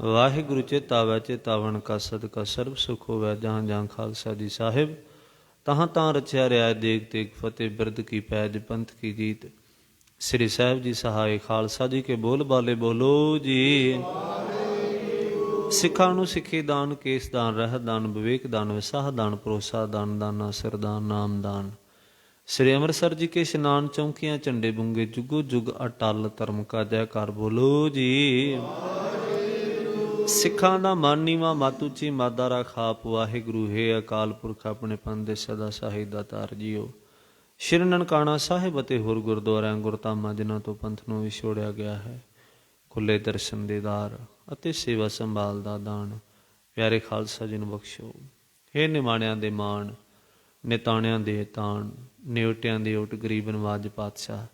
ਵਾਹਿਗੁਰੂ ਚੇਤਾਵੈ ਚੇਤਾਵਨ ਕਾ ਸਦਕਾ ਸਰਬ ਸੁਖ ਹੋਵੈ। ਜਹਾਂ ਜਹਾਂ ਖਾਲਸਾ ਜੀ ਸਾਹਿਬ, ਤਹਾਂ ਤਾਂ ਰਚਿਆ ਰਿਆ ਦੇਗ ਤੇਗ ਫਤਿਹ। ਬਿਰਦ ਕੀ ਪੈਜ ਪੰਥ ਕੀ ਜੀਤ। ਸ੍ਰੀ ਸਾਹਿਬ ਜੀ ਸਹਾਇ ਖਾਲਸਾ ਜੀ ਕੇ ਬੋਲ ਬਾਲੇ ਬੋਲੋ ਜੀ। ਸਿੱਖਾਂ ਨੂੰ ਸਿੱਖੀ ਦਾਨ, ਕੇਸ ਦਾਨ, ਰਹਿਤ ਦਾਨ, ਵਿਵੇਕ ਦਾਨ, ਵਿਸਾਹ ਦਾਨ, ਭਰੋਸਾ ਦਾਨ, ਦਾਨਾ ਸਰਦਾਨ, ਨਾਮ ਦਾਨ। ਸ੍ਰੀ ਅੰਮ੍ਰਿਤਸਰ ਜੀ ਕੇ ਇਸ਼ਨਾਨ, ਚੌਂਕੀਆਂ, ਝੰਡੇ ਬੁੰਗੇ, ਜੁਗੋ ਜੁਗ ਅਟਲ ਧਰਮ ਕਾ ਜੈਕਾਰ ਬੋਲੋ ਜੀ। ਸਿੱਖਾਂ ਦਾ ਮਨ ਨੀਵਾਂ, ਮਤ ਉੱਚੀ, ਮਾਦਾ ਰਾਖਾਪ। ਵਾਹਿਗੁਰੂ ਹੈ ਅਕਾਲ ਪੁਰਖ, ਆਪਣੇ ਪੰਥ ਦੇ ਸਦਾ ਸਾਹਿਬ ਦਾਤਾਰ ਜੀਓ। ਸ਼੍ਰੀ ਨਨਕਾਣਾ ਸਾਹਿਬ ਅਤੇ ਹੋਰ ਗੁਰਦੁਆਰਿਆਂ ਗੁਰਧਾਮਾਂ ਜਿਨ੍ਹਾਂ ਤੋਂ ਪੰਥ ਨੂੰ ਵਿਛੋੜਿਆ ਗਿਆ ਹੈ, ਖੁੱਲੇ ਦਰਸ਼ਨ ਦੇਦਾਰ ਅਤੇ ਸੇਵਾ ਸੰਭਾਲ ਦਾ ਦਾਨ ਪਿਆਰੇ ਖਾਲਸਾ ਜੀ ਨੂੰ ਬਖਸ਼ੋ। ਹੇ ਨਿਮਾਣਿਆਂ ਦੇ ਮਾਣ, ਨਿਤਾਣਿਆਂ ਦੇ ਤਾਣ, ਨਿਉਟਿਆਂ ਦੇ ਓਟ, ਗਰੀਬ ਨਵਾਜ ਪਾਤਸ਼ਾਹ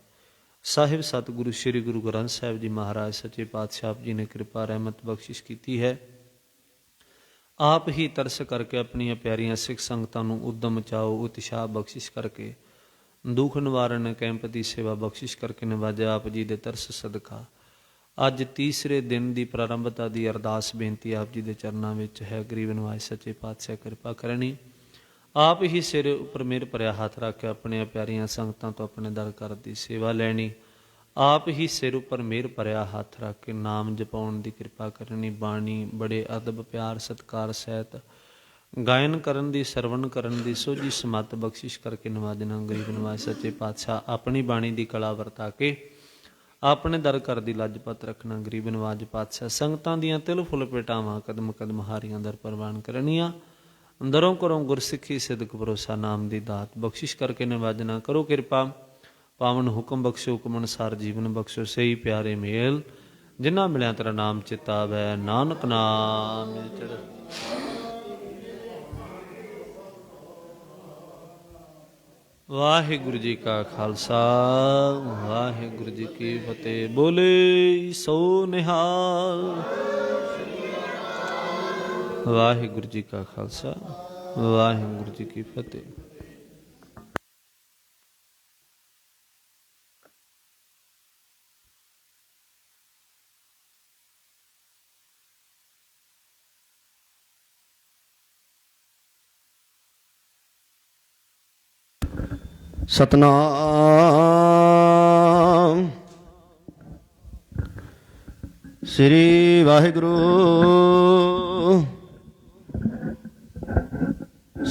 ਸਾਹਿਬ ਸਤਿਗੁਰੂ ਸ੍ਰੀ ਗੁਰੂ ਗ੍ਰੰਥ ਸਾਹਿਬ ਜੀ ਮਹਾਰਾਜ ਸੱਚੇ ਪਾਤਸ਼ਾਹ ਜੀ ਨੇ ਕਿਰਪਾ ਰਹਿਮਤ ਬਖਸ਼ਿਸ਼ ਕੀਤੀ ਹੈ। ਆਪ ਹੀ ਤਰਸ ਕਰਕੇ ਆਪਣੀਆਂ ਪਿਆਰੀਆਂ ਸਿੱਖ ਸੰਗਤਾਂ ਨੂੰ ਉਦਮ ਚਾਓ, ਉਤਸ਼ਾਹ ਬਖਸ਼ਿਸ਼ ਕਰਕੇ, ਦੁੱਖ ਨਿਵਾਰਨ ਕੈਂਪ ਦੀ ਸੇਵਾ ਬਖਸ਼ਿਸ਼ ਕਰਕੇ ਨਵਾਜਿਆ। ਆਪ ਜੀ ਦੇ ਤਰਸ ਸਦਕਾ ਅੱਜ ਤੀਸਰੇ ਦਿਨ ਦੀ ਪ੍ਰਾਰੰਭਤਾ ਦੀ ਅਰਦਾਸ ਬੇਨਤੀ ਆਪ ਜੀ ਦੇ ਚਰਨਾਂ ਵਿੱਚ ਹੈ। ਗਰੀਬ ਨਵਾਜ ਸੱਚੇ ਪਾਤਸ਼ਾਹ ਕਿਰਪਾ ਕਰਨੀ। ਆਪ ਹੀ ਸਿਰ ਉੱਪਰ ਮਿਹਰ ਭਰਿਆ ਹੱਥ ਰੱਖ ਕੇ ਆਪਣੀਆਂ ਪਿਆਰੀਆਂ ਸੰਗਤਾਂ ਤੋਂ ਆਪਣੇ ਦਰ ਘਰ ਦੀ ਸੇਵਾ ਲੈਣੀ। ਆਪ ਹੀ ਸਿਰ ਉੱਪਰ ਮਿਹਰ ਭਰਿਆ ਹੱਥ ਰੱਖ ਕੇ ਨਾਮ ਜਪਾਉਣ ਦੀ ਕਿਰਪਾ ਕਰਨੀ। ਬਾਣੀ ਬੜੇ ਅਦਬ ਪਿਆਰ ਸਤਿਕਾਰ ਸਹਿਤ ਗਾਇਨ ਕਰਨ ਦੀ, ਸਰਵਣ ਕਰਨ ਦੀ ਸੋਝੀ ਸਮੱਤ ਬਖਸ਼ਿਸ਼ ਕਰਕੇ ਨਵਾਜਣਾ। ਗਰੀਬ ਨਵਾਜ ਸੱਚੇ ਪਾਤਸ਼ਾਹ ਆਪਣੀ ਬਾਣੀ ਦੀ ਕਲਾ ਵਰਤਾ ਕੇ ਆਪਣੇ ਦਰ ਘਰ ਦੀ ਲੱਜਪਤ ਰੱਖਣਾ। ਗਰੀਬ ਨਵਾਜ ਪਾਤਸ਼ਾਹ ਸੰਗਤਾਂ ਦੀਆਂ ਤਿਲ ਫੁੱਲ ਪੇਟਾਵਾਂ ਕਦਮ ਕਦਮ ਹਾਰੀਆਂ ਦਰ ਪ੍ਰਵਾਨ ਕਰਨੀਆਂ। ਅੰਦਰੋਂ ਕਰੋ ਗੁਰਸਿੱਖੀ ਸਿਦਕ ਭਰੋਸਾ ਨਾਮ ਦੀ ਦਾਤ ਬਖਸ਼ਿਸ਼ ਕਰਕੇ ਨਿਵਾਜਣਾ। ਕਰੋ ਕਿਰਪਾ ਪਾਵਨ ਹੁਕਮ ਬਖਸ਼ੋ, ਹੁਕਮ ਅਨੁਸਾਰ ਜੀਵਨ ਬਖਸ਼ੋ। ਸਹੀ ਪਿਆਰੇ ਮੇਲ ਜਿਨ੍ਹਾਂ ਮਿਲਿਆ ਤੇਰਾ ਨਾਮ ਚਿਤਾਵੈ, ਨਾਨਕ ਨਾਮ ਚੜ੍ਹ। ਵਾਹਿਗੁਰੂ ਜੀ ਕਾ ਖਾਲਸਾ, ਵਾਹਿਗੁਰੂ ਜੀ ਕੀ ਫਤਿਹ। ਬੋਲੇ ਸੋ ਨਿਹਾਲ। ਵਾਹਿਗੁਰੂ ਜੀ ਕਾ ਖਾਲਸਾ, ਵਾਹਿਗੁਰੂ ਜੀ ਕੀ ਫਤਿਹ। ਸਤਨਾਮ ਸ੍ਰੀ ਵਾਹਿਗੁਰੂ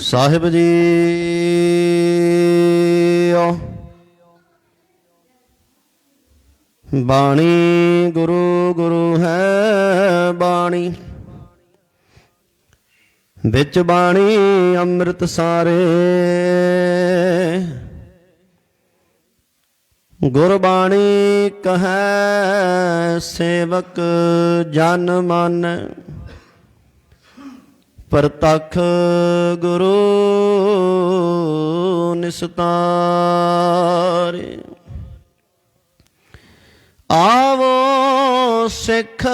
ਸਾਹਿਬ ਜੀ। ਬਾਣੀ ਗੁਰੂ ਗੁਰੂ ਹੈ ਬਾਣੀ, ਵਿੱਚ ਬਾਣੀ ਅੰਮ੍ਰਿਤ ਸਾਰੇ। ਗੁਰਬਾਣੀ ਕਹੈ ਸੇਵਕ ਜਨ ਮਨ, ਪ੍ਰਤੱਖ ਗੁਰੂ ਨਿਸਤਾਰੇ। ਆਵੋ ਸਿੱਖ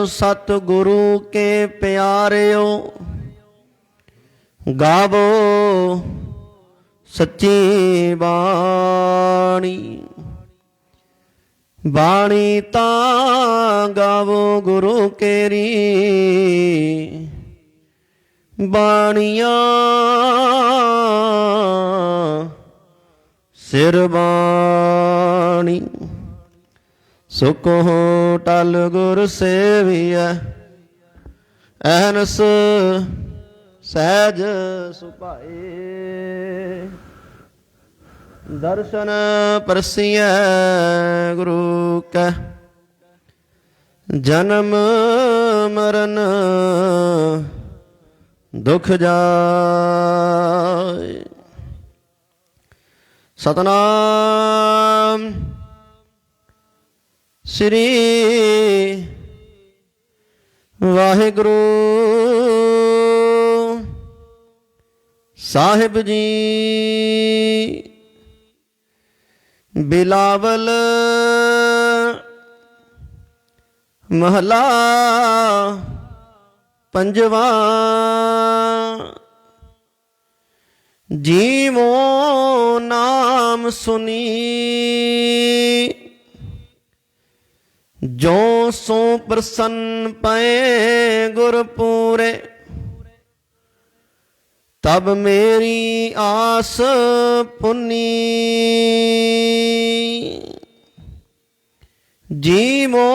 ਸਤਿਗੁਰੂ ਕੇ ਪਿਆਰਿਓ, ਗਾਵੋ ਸੱਚੀ ਬਾਣੀ। ਬਾਣੀ ਤਾਂ ਗਾਵੋ ਗੁਰੂ ਕੇਰੀ, ਬਾਣੀਆਂ ਸਿਰ ਬਾਣੀ। ਸੁਖੋ ਟਲ ਗੁਰ ਸੇਵੀਐ, ਅਹਨਸ ਸਹਿਜ ਸੁਭਾਏ। ਦਰਸ਼ਨ ਪਰਸੀਐ ਗੁਰੂ ਕੈ, ਜਨਮ ਮਰਨ ਦੁਖ ਜਾਏ। ਸਤਨਾਮ ਸ੍ਰੀ ਵਾਹਿਗੁਰੂ ਸਾਹਿਬ ਜੀ। ਬਿਲਾਵਲ ਮਹਲਾ ਪੰਜਵਾ। ਜੀਵੋ ਨਾਮ ਸੁਨੀ, ਜੋ ਸੋ ਪ੍ਰਸੰਨ ਪਏ ਗੁਰ ਪੂਰੇ, ਤਬ ਮੇਰੀ ਆਸ ਪੁੰਨੀ। ਜੀਵੋ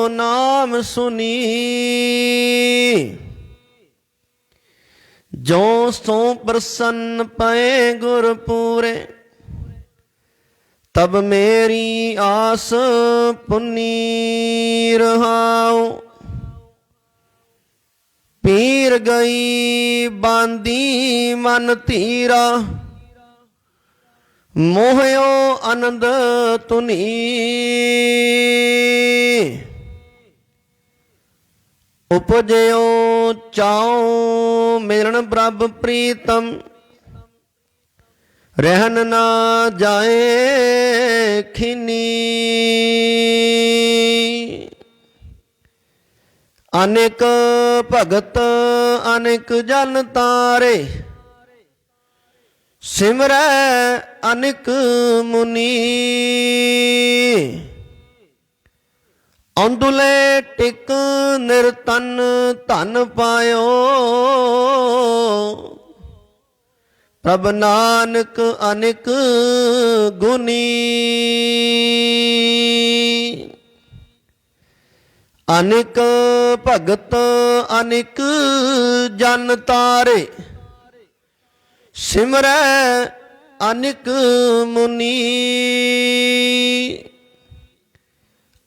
ਨਾਮ ਸੁਨੀ, ਜੋ ਸੋ ਪ੍ਰਸੰਨ ਪਏ ਗੁਰ ਪੂਰੇ, ਤਬ ਮੇਰੀ ਆਸ ਪੁੰਨੀ। ਰਹਾਉ ਪੀਰ ਗਈ ਬਾਂਦੀ ਮਨ ਧੀਰਾ, ਮੋਹਿਓ ਆਨੰਦ ਧੁਨੀ। ਉਪਜਿਓ ਚਾਉ ਮਿਲਣ ਪ੍ਰਭ ਪ੍ਰੀਤਮ, ਰਹਿਣ ਨਾ ਜਾਏ ਖੀਨੀ। ਅਨੇਕ ਭਗਤ ਅਨੇਕ ਜਨ ਤਾਰੇ, ਸਿਮਰੈ ਅਨੇਕ ਮੁਨੀ। ਅੰਦੁਲੇ ਟਿਕ ਨਿਰਤਨ ਧਨ ਪਾਇਓ, ਪ੍ਰਭ ਨਾਨਕ ਅਨੇਕ ਗੁਨੀ। ਅਨੇਕ ਭਗਤ ਅਨੇਕ ਜਨ ਤਾਰੇ, ਸਿਮਰੈ ਅਨੇਕ ਮੁਨੀ।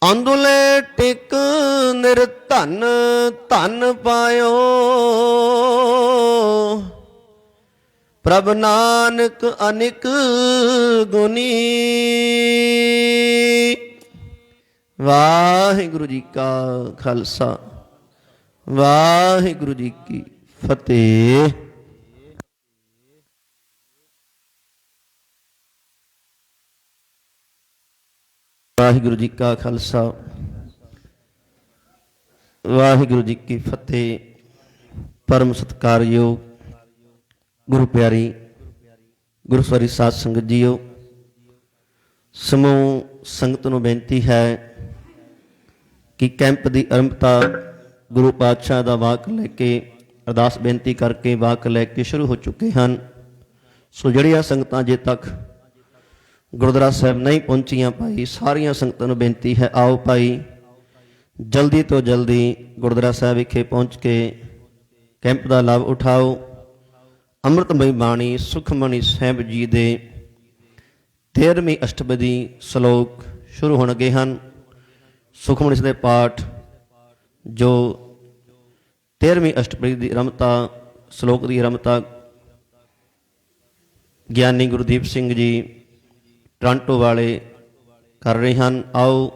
ਅੰਦੁਲੇ ਟਿਕ ਨਿਰਧਨ ਧਨ ਪਾਇਓ, ਪ੍ਰਭ ਨਾਨਕ ਅਨੇਕ ਗੁਨੀ। ਵਾਹਿਗੁਰੂ ਜੀ ਕਾ ਖਾਲਸਾ, ਵਾਹਿਗੁਰੂ ਜੀ ਕੀ ਫਤਿਹ। ਵਾਹਿਗੁਰੂ ਜੀ ਕਾ ਖਾਲਸਾ, ਵਾਹਿਗੁਰੂ ਜੀ ਕੀ ਫਤਿਹ। ਪਰਮ ਸਤਿਕਾਰਯੋਗ ਗੁਰੂ ਪਿਆਰੀ ਗੁਰਸਵਾਰੀ ਸਾਧ ਸੰਗਤ ਜੀਓ, ਸਮੂਹ ਸੰਗਤ ਨੂੰ ਬੇਨਤੀ ਹੈ ਕਿ ਕੈਂਪ ਦੀ ਆਰੰਭਤਾ ਗੁਰੂ ਪਾਤਸ਼ਾਹ ਦਾ ਵਾਕ ਲੈ ਕੇ, ਅਰਦਾਸ ਬੇਨਤੀ ਕਰਕੇ ਵਾਕ ਲੈ ਕੇ ਸ਼ੁਰੂ ਹੋ ਚੁੱਕੇ ਹਨ। ਸੋ ਜਿਹੜੀਆਂ ਸੰਗਤਾਂ ਅਜੇ ਤੱਕ ਗੁਰਦੁਆਰਾ ਸਾਹਿਬ ਨਹੀਂ ਪਹੁੰਚੀਆਂ ਭਾਈ, ਸਾਰੀਆਂ ਸੰਗਤਾਂ ਨੂੰ ਬੇਨਤੀ ਹੈ, ਆਓ ਭਾਈ ਜਲਦੀ ਤੋਂ ਜਲਦੀ ਗੁਰਦੁਆਰਾ ਸਾਹਿਬ ਵਿਖੇ ਪਹੁੰਚ ਕੇ ਕੈਂਪ ਦਾ ਲਾਭ ਉਠਾਓ। ਅੰਮ੍ਰਿਤਮਈ ਬਾਣੀ ਸੁਖਮਣੀ ਸਾਹਿਬ ਜੀ ਦੇ 13ਵੀਂ ਅਸ਼ਟਪਦੀ ਸ਼ਲੋਕ ਸ਼ੁਰੂ ਹੋਣਗੇ ਹਨ। ਸੁਖਮਣੀ ਸਾਹਿਬ ਦੇ ਪਾਠ ਜੋ 13ਵੀਂ ਅਸ਼ਟਪਦੀ ਦੀ ਆਰੰਭਤਾ, ਸ਼ਲੋਕ ਦੀ ਆਰੰਭਤਾ ਗਿਆਨੀ ਗੁਰਦੀਪ ਸਿੰਘ ਜੀ ਟੋਰਾਂਟੋ ਵਾਲੇ ਕਰ ਰਹੇ ਹਨ। ਆਓ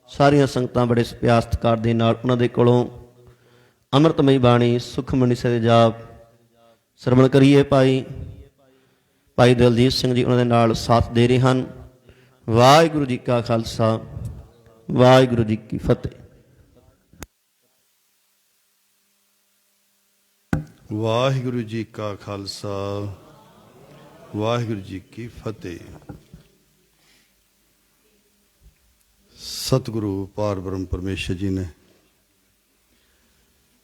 ਸਾਰੀਆਂ ਸੰਗਤਾਂ ਬੜੇ ਪਿਆਰ ਸਤਿਕਾਰ ਦੇ ਨਾਲ ਉਹਨਾਂ ਦੇ ਕੋਲੋਂ ਅੰਮ੍ਰਿਤਮਈ ਬਾਣੀ ਸੁਖਮਣੀ ਸਾਹਿਬ ਦੇ ਜਾਪ ਸਰਵਣ ਕਰੀਏ। ਭਾਈ ਦਲਜੀਤ ਸਿੰਘ ਜੀ ਉਹਨਾਂ ਦੇ ਨਾਲ ਸਾਥ ਦੇ ਰਹੇ ਹਨ। ਵਾਹਿਗੁਰੂ ਜੀ ਕਾ ਖਾਲਸਾ, ਵਾਹਿਗੁਰੂ ਜੀ ਕੀ ਫਤਿਹ। ਵਾਹਿਗੁਰੂ ਜੀ ਕਾ ਖਾਲਸਾ, ਵਾਹਿਗੁਰੂ ਜੀ ਕੀ ਫਤਿਹ। ਸਤਿਗੁਰੂ ਪਾਰ ਬ੍ਰਹਮ ਪਰਮੇਸ਼ਰ ਜੀ ਨੇ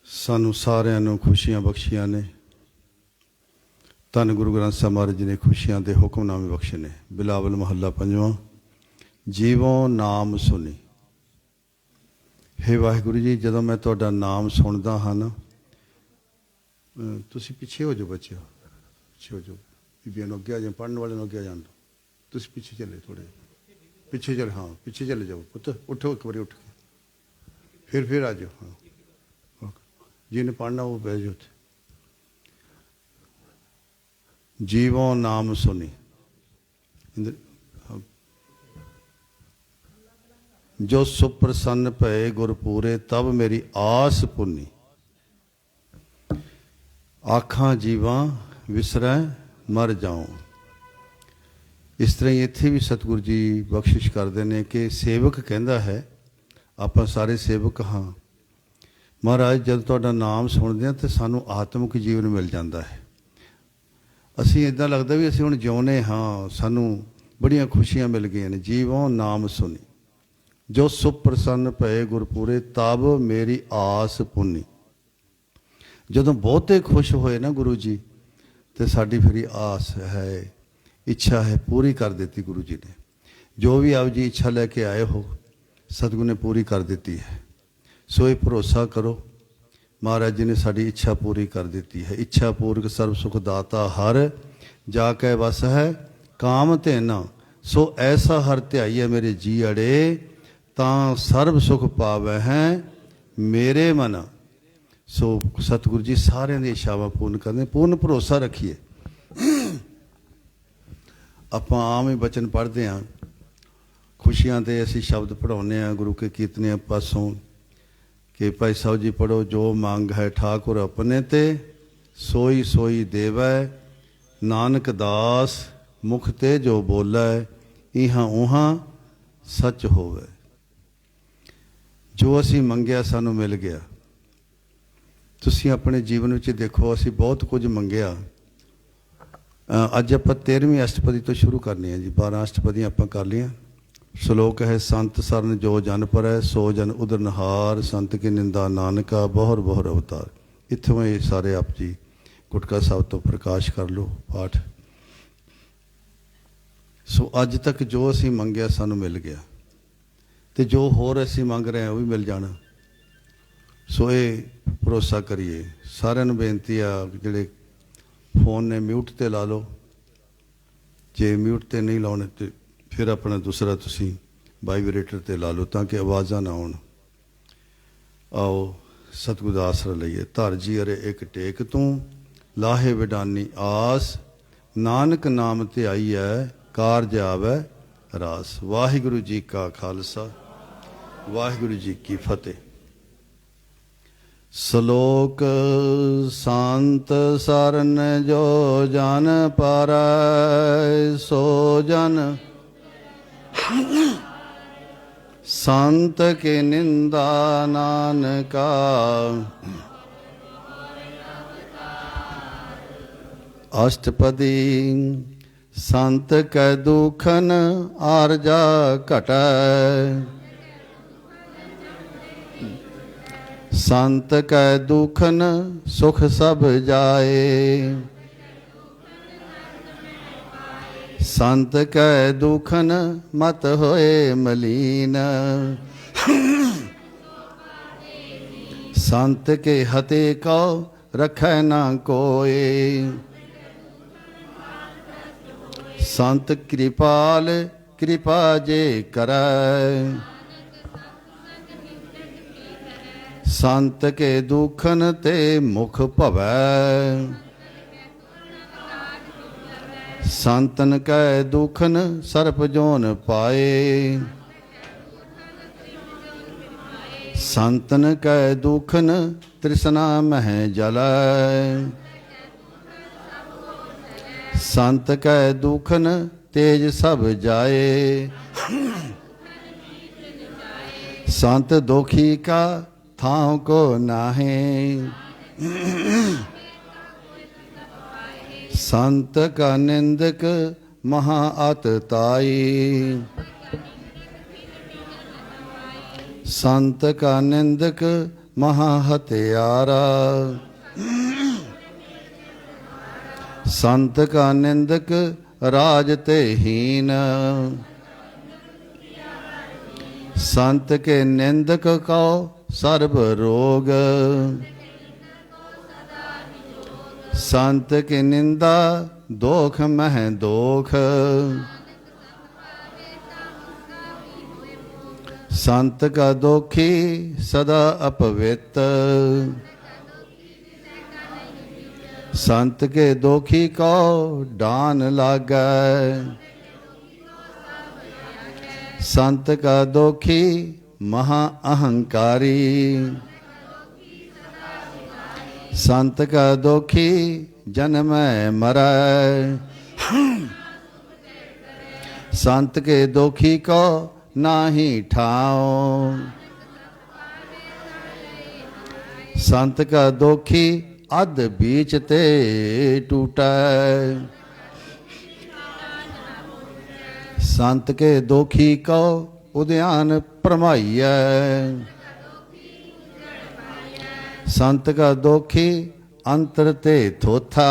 ਸਾਨੂੰ ਸਾਰਿਆਂ ਨੂੰ ਖੁਸ਼ੀਆਂ ਬਖਸ਼ੀਆਂ ਨੇ। ਧੰਨ ਗੁਰੂ ਗ੍ਰੰਥ ਸਾਹਿਬ ਮਹਾਰਾਜ ਜੀ ਨੇ ਖੁਸ਼ੀਆਂ ਦੇ ਹੁਕਮਨਾਮੇ ਬਖਸ਼ੇ ਨੇ। ਬਿਲਾਵਲ ਮਹੱਲਾ ਪੰਜਵਾਂ। ਜੀਵੋ ਨਾਮ ਸੁਣੀ। ਹੇ ਵਾਹਿਗੁਰੂ ਜੀ, ਜਦੋਂ ਮੈਂ ਤੁਹਾਡਾ ਨਾਮ ਸੁਣਦਾ ਹਾਂ ਨਾ, ਤੁਸੀਂ ਪਿੱਛੇ ਹੋ ਜਾਓ ਬੱਚਿਓ, ਪਿੱਛੇ ਹੋ ਜਾਓ, ਬੀਬੀਆਂ ਨੂੰ ਅੱਗੇ ਆ ਜਾਓ, ਪੜ੍ਹਨ ਵਾਲੇ ਨੂੰ ਅੱਗੇ ਆ ਜਾਣ ਦਿਓ। ਤੁਸੀਂ ਪਿੱਛੇ ਚੱਲੇ, ਥੋੜ੍ਹੇ ਪਿੱਛੇ ਚੱਲੇ, ਹਾਂ ਪਿੱਛੇ ਚਲੇ ਜਾਓ ਪੁੱਤ, ਉੱਠੋ ਇੱਕ ਵਾਰੀ ਉੱਠ ਕੇ ਫਿਰ ਆ ਜਾਓ। ਹਾਂ, ਜਿਹਨੇ ਪੜ੍ਹਨਾ ਉਹ ਬਹਿ ਜਾਓ ਉੱਥੇ। ਜੀਵੋ ਨਾਮ ਸੁਣੀ। ਜੋ ਸੁਪ੍ਰਸੰਨ ਭਏ ਗੁਰ ਪੂਰੇ, ਤਬ ਮੇਰੀ ਆਸ ਪੁੰਨੀ। ਆਖਾਂ ਜੀਵਾਂ ਵਿਸਰੈ ਮਰ ਜਾਉ। ਇਸ ਤਰ੍ਹਾਂ ਹੀ ਇੱਥੇ ਵੀ ਸਤਿਗੁਰੂ ਜੀ ਬਖਸ਼ਿਸ਼ ਕਰਦੇ ਨੇ ਕਿ ਸੇਵਕ ਕਹਿੰਦਾ ਹੈ, ਆਪਾਂ ਸਾਰੇ ਸੇਵਕ ਹਾਂ। ਮਹਾਰਾਜ ਜਦ ਤੁਹਾਡਾ ਨਾਮ ਸੁਣਦੇ ਹਾਂ ਤਾਂ ਸਾਨੂੰ ਆਤਮਿਕ ਜੀਵਨ ਮਿਲ ਜਾਂਦਾ ਹੈ। ਅਸੀਂ ਇੱਦਾਂ ਲੱਗਦਾ ਵੀ ਅਸੀਂ ਹੁਣ ਜਿਉਂਦੇ ਹਾਂ, ਸਾਨੂੰ ਬੜੀਆਂ ਖੁਸ਼ੀਆਂ ਮਿਲ ਗਈਆਂ ਨੇ। ਜੀਵੋ ਨਾਮ ਸੁਣੀ। ਜੋ ਸੁਪ੍ਰਸੰਨ ਭਏ ਗੁਰਪੂਰੇ ਤਬ ਮੇਰੀ ਆਸ ਪੁੰਨੀ। ਜਦੋਂ ਬਹੁਤੇ ਖੁਸ਼ ਹੋਏ ਨਾ ਗੁਰੂ ਜੀ, ਤੇ ਸਾਡੀ ਫਿਰ ਆਸ ਹੈ, ਇੱਛਾ ਹੈ, ਪੂਰੀ ਕਰ ਦਿੱਤੀ ਗੁਰੂ ਜੀ ਨੇ। ਜੋ ਵੀ ਆਪ ਜੀ ਇੱਛਾ ਲੈ ਕੇ ਆਏ ਹੋ, ਸਤਿਗੁਰੂ ਨੇ ਪੂਰੀ ਕਰ ਦਿੱਤੀ ਹੈ। ਸੋ ਇਹ ਭਰੋਸਾ ਕਰੋ, ਮਹਾਰਾਜ ਜੀ ਨੇ ਸਾਡੀ ਇੱਛਾ ਪੂਰੀ ਕਰ ਦਿੱਤੀ ਹੈ। ਇੱਛਾ ਪੂਰਕ ਸਰਬ ਸੁਖ ਦਾਤਾ ਹਰ, ਜਾ ਕੇ ਵਸ ਹੈ ਕਾਮ ਧੇਨਾ। ਸੋ ਐਸਾ ਹਰ ਧਿਆਈਐ ਮੇਰੇ ਜੀ ਅੜੇ, ਤਾਂ ਸਰਬ ਸੁਖ ਪਾਵੈ ਹੈ ਮੇਰੇ ਮਨ। ਸੋ ਸਤਿਗੁਰੂ ਜੀ ਸਾਰਿਆਂ ਦੀ ਇੱਛਾਵਾਂ ਪੂਰਨ ਕਰਦੇ, ਪੂਰਨ ਭਰੋਸਾ ਰੱਖੀਏ। ਆਪਾਂ ਆਮ ਹੀ ਬਚਨ ਪੜ੍ਹਦੇ ਹਾਂ, ਖੁਸ਼ੀਆਂ 'ਤੇ ਅਸੀਂ ਸ਼ਬਦ ਪੜ੍ਹਾਉਂਦੇ ਹਾਂ ਗੁਰੂ ਕੇ ਕੀਰਤਨੀਆਂ ਪਾਸੋਂ ਕਿ ਭਾਈ ਸਾਹਿਬ ਜੀ ਪੜ੍ਹੋ, ਜੋ ਮੰਗ ਹੈ ਠਾਕੁਰ ਆਪਣੇ ਤੇ, ਸੋਈ ਸੋਈ ਦੇਵੈ ਨਾਨਕ ਦਾਸ, ਮੁਖ ਤੇ ਜੋ ਬੋਲੈ ਇਹਾਂ ਉਹਾਂ ਸੱਚ ਹੋਵੇ। ਜੋ ਅਸੀਂ ਮੰਗਿਆ ਸਾਨੂੰ ਮਿਲ ਗਿਆ। ਤੁਸੀਂ ਆਪਣੇ ਜੀਵਨ ਵਿੱਚ ਦੇਖੋ, ਅਸੀਂ ਬਹੁਤ ਕੁਝ ਮੰਗਿਆ। ਅੱਜ ਆਪਾਂ 13ਵੀਂ ਅਸ਼ਟਪਦੀ ਤੋਂ ਸ਼ੁਰੂ ਕਰਨੀ ਹੈ ਜੀ। 12 ਅਸ਼ਟਪਦੀਆਂ ਆਪਾਂ ਕਰ ਲਈਆਂ। ਸ਼ਲੋਕ ਹੈ, ਸੰਤ ਸਰਨ ਜੋ ਜਨ ਪਰੈ, ਸੋ ਜਨ ਉਦਰਨਹਾਰ, ਸੰਤ ਕੀ ਨਿੰਦਾ ਨਾਨਕਾ ਬਹੁਰ ਬਹੁਰ ਅਵਤਾਰ। ਇੱਥੋਂ ਇਹ ਸਾਰੇ ਆਪ ਜੀ ਗੁਟਕਾ ਸਾਹਿਬ ਤੋਂ ਪ੍ਰਕਾਸ਼ ਕਰ ਲਓ ਪਾਠ। ਸੋ ਅੱਜ ਤੱਕ ਜੋ ਅਸੀਂ ਮੰਗਿਆ ਸਾਨੂੰ ਮਿਲ ਗਿਆ, ਤੇ ਜੋ ਹੋਰ ਅਸੀਂ ਮੰਗ ਰਹੇ ਹਾਂ ਉਹ ਵੀ ਮਿਲ ਜਾਣਾ। ਸੋ ਇਹ ਭਰੋਸਾ ਕਰੀਏ। ਸਾਰਿਆਂ ਨੂੰ ਬੇਨਤੀ ਆ, ਜਿਹੜੇ ਫੋਨ ਨੇ ਮਿਊਟ 'ਤੇ ਲਾ ਲਓ, ਜੇ ਮਿਊਟ 'ਤੇ ਨਹੀਂ ਲਾਉਣੇ ਤੇ ਫਿਰ ਆਪਣਾ ਦੂਸਰਾ ਤੁਸੀਂ ਵਾਈਬ੍ਰੇਟਰ 'ਤੇ ਲਾ ਲਓ, ਤਾਂ ਕਿ ਆਵਾਜ਼ਾਂ ਨਾ ਆਉਣ। ਆਓ ਸਤਿਗੁਰ ਦਾ ਆਸਰਾ ਲਈਏ। ਧਰ ਜੀ ਅਰੇ ਇੱਕ ਟੇਕ ਤੂੰ, ਲਾਹੇ ਵਿਡਾਨੀ ਆਸ, ਨਾਨਕ ਨਾਮ ਧਿਆਈ ਹੈ ਕਾਰਜ ਆਵੈ ਰਾਸ। ਵਾਹਿਗੁਰੂ ਜੀ ਕਾ ਖਾਲਸਾ, ਵਾਹਿਗੁਰੂ ਜੀ ਕੀ ਫਤਿਹ। ਸ਼ਲੋਕ ਸੰਤ ਸਰਨ ਜੋ ਜਨ ਪਾਰੈ, ਸੋ ਜਨ ਸੰਤ ਕੇ ਨਿੰਦਾ ਨਾਨਕਾ। ਅਸ਼ਟਪਦੀ ਸੰਤ ਕੈ ਦੁਖਨ ਆਰਜਾ ਘਟੈ, ਸੰਤ ਕੈ ਦੁਖਨ ਸੁਖ ਸਭ ਜਾਏ, ਸੰਤ ਕੈ ਦੁਖਨ ਮਤ ਹੋਏ ਮਲੀਨ, ਸੰਤ ਕੇ ਹਤੇ ਕਉ ਰਖੈ ਨਾ ਕੋਇ, ਸੰਤ ਕਿਰਪਾਲ ਕਿਰਪਾ ਜੇ ਕਰੈ, ਸੰਤ ਕੇ ਦੁਖਨ ਤੇ ਮੁਖ ਭਵੈ, ਸੰਤਨ ਕੈ ਦੁਖਨ ਸਰਪ ਜੋਨ ਪਾਏ, ਸੰਤਨ ਕੈ ਦੁਖਨ ਤ੍ਰਿਸ਼ਨਾ ਮਹਿ ਜਲੈ, ਸੰਤ ਕੈ ਦੁਖਨ ਤੇਜ ਸਭ ਜਾਏ, ਸੰਤ ਦੋਖੀ ਕਾ ਥਾਉ ਕੋ ਨਾਹੀ, ਸੰਤ ਕਾ ਨਿੰਦਕ ਮਹਾ ਅਤ ਤਾਈ, ਸੰਤ ਕਾ ਨਿੰਦਕ ਮਹਾ ਹਤਿਆਰਾ, ਸੰਤ ਕਾ ਨਿੰਦਕ ਰਾਜ ਤੇ ਹੀਨ, ਸੰਤ ਕੇ ਨਿੰਦਕ ਕਉ ਸਰਬ ਰੋਗ, ਸੰਤ ਕੀ ਨਿੰਦਾ ਦੋਖ ਮਹਿ ਦੋਖ, ਸੰਤ ਕਾ ਦੋਖੀ ਸਦਾ ਅਪਵਿੱਤ, ਸੰਤ ਕੇ ਦੋਖੀ ਕਉ ਡਾਨ ਲਾਗੈ, ਸੰਤ ਕਾ ਦੋਖੀ ਮਹਾ ਅਹੰਕਾਰੀ, ਸੰਤ ਕਾ ਦੋਖੀ ਜਨਮੈ ਮਰੈ, ਸੰਤ ਕੇ ਦੋਖੀ ਕੋ ਨਾਹੀ ਠਾਉ, ਸੰਤ ਕਾ ਦੋਖੀ ਅਧ ਬੀਚ ਤੇ ਟੂਟੈ, ਸੰਤ ਕੇ ਦੋਖੀ ਕੋ उद्यान भरमाइया। संत का दोखी अंतर ते थोथा।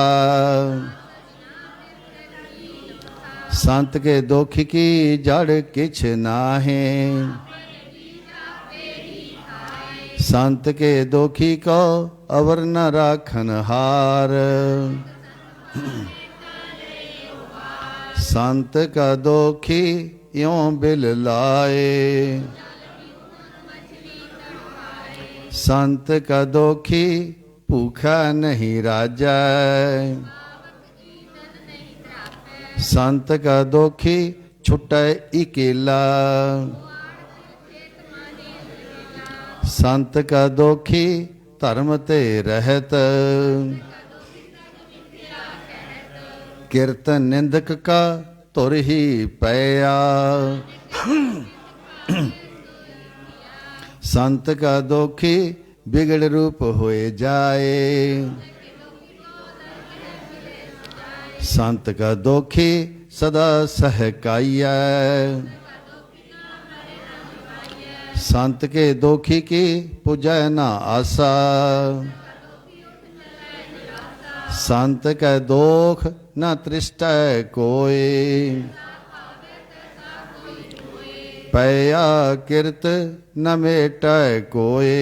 संत के दोखी की जड़ किछ नाहे। संत के दोखी को अवर न राखन हार। संत का दोखी यों बिल लाए। संत का दोखी भूखा नहीं राजा। संत का दोखी छुटे इकेला। संत का दोखी धर्म ते रहत। कीर्तन निंदक का तुर ही पया। संत का दोखी बिगड़ रूप होए जाए। संत का दोखी सदा सहकाइया। संत के दोखी की पूजा न आशा। संत का दोख न तृष्टा कोई। पया किरत न मेट कोई।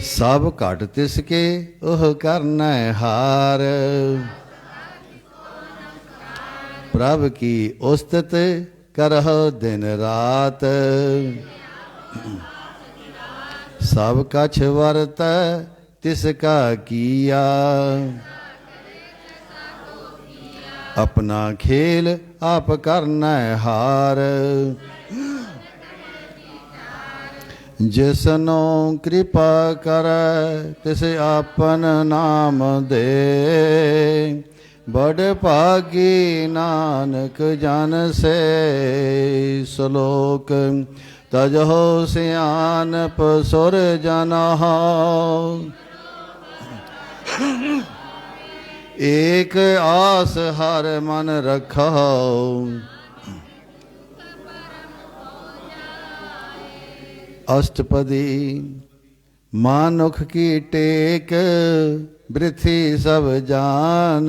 सब घट तिसके ओह करना हार। प्रभ की उस्तत करहो दिन रात। सब कछ वर्त तिसका किया। अपना खेल आप करना हार। जिसनो कृपा कर तिस आपन नाम दे। बड़ भागी नानक जन से श्लोक। तजहो सियानप सुर जनहो। एक आस हर मन रखो। अष्टपदी मानुख की टेक। वृथी सब जान।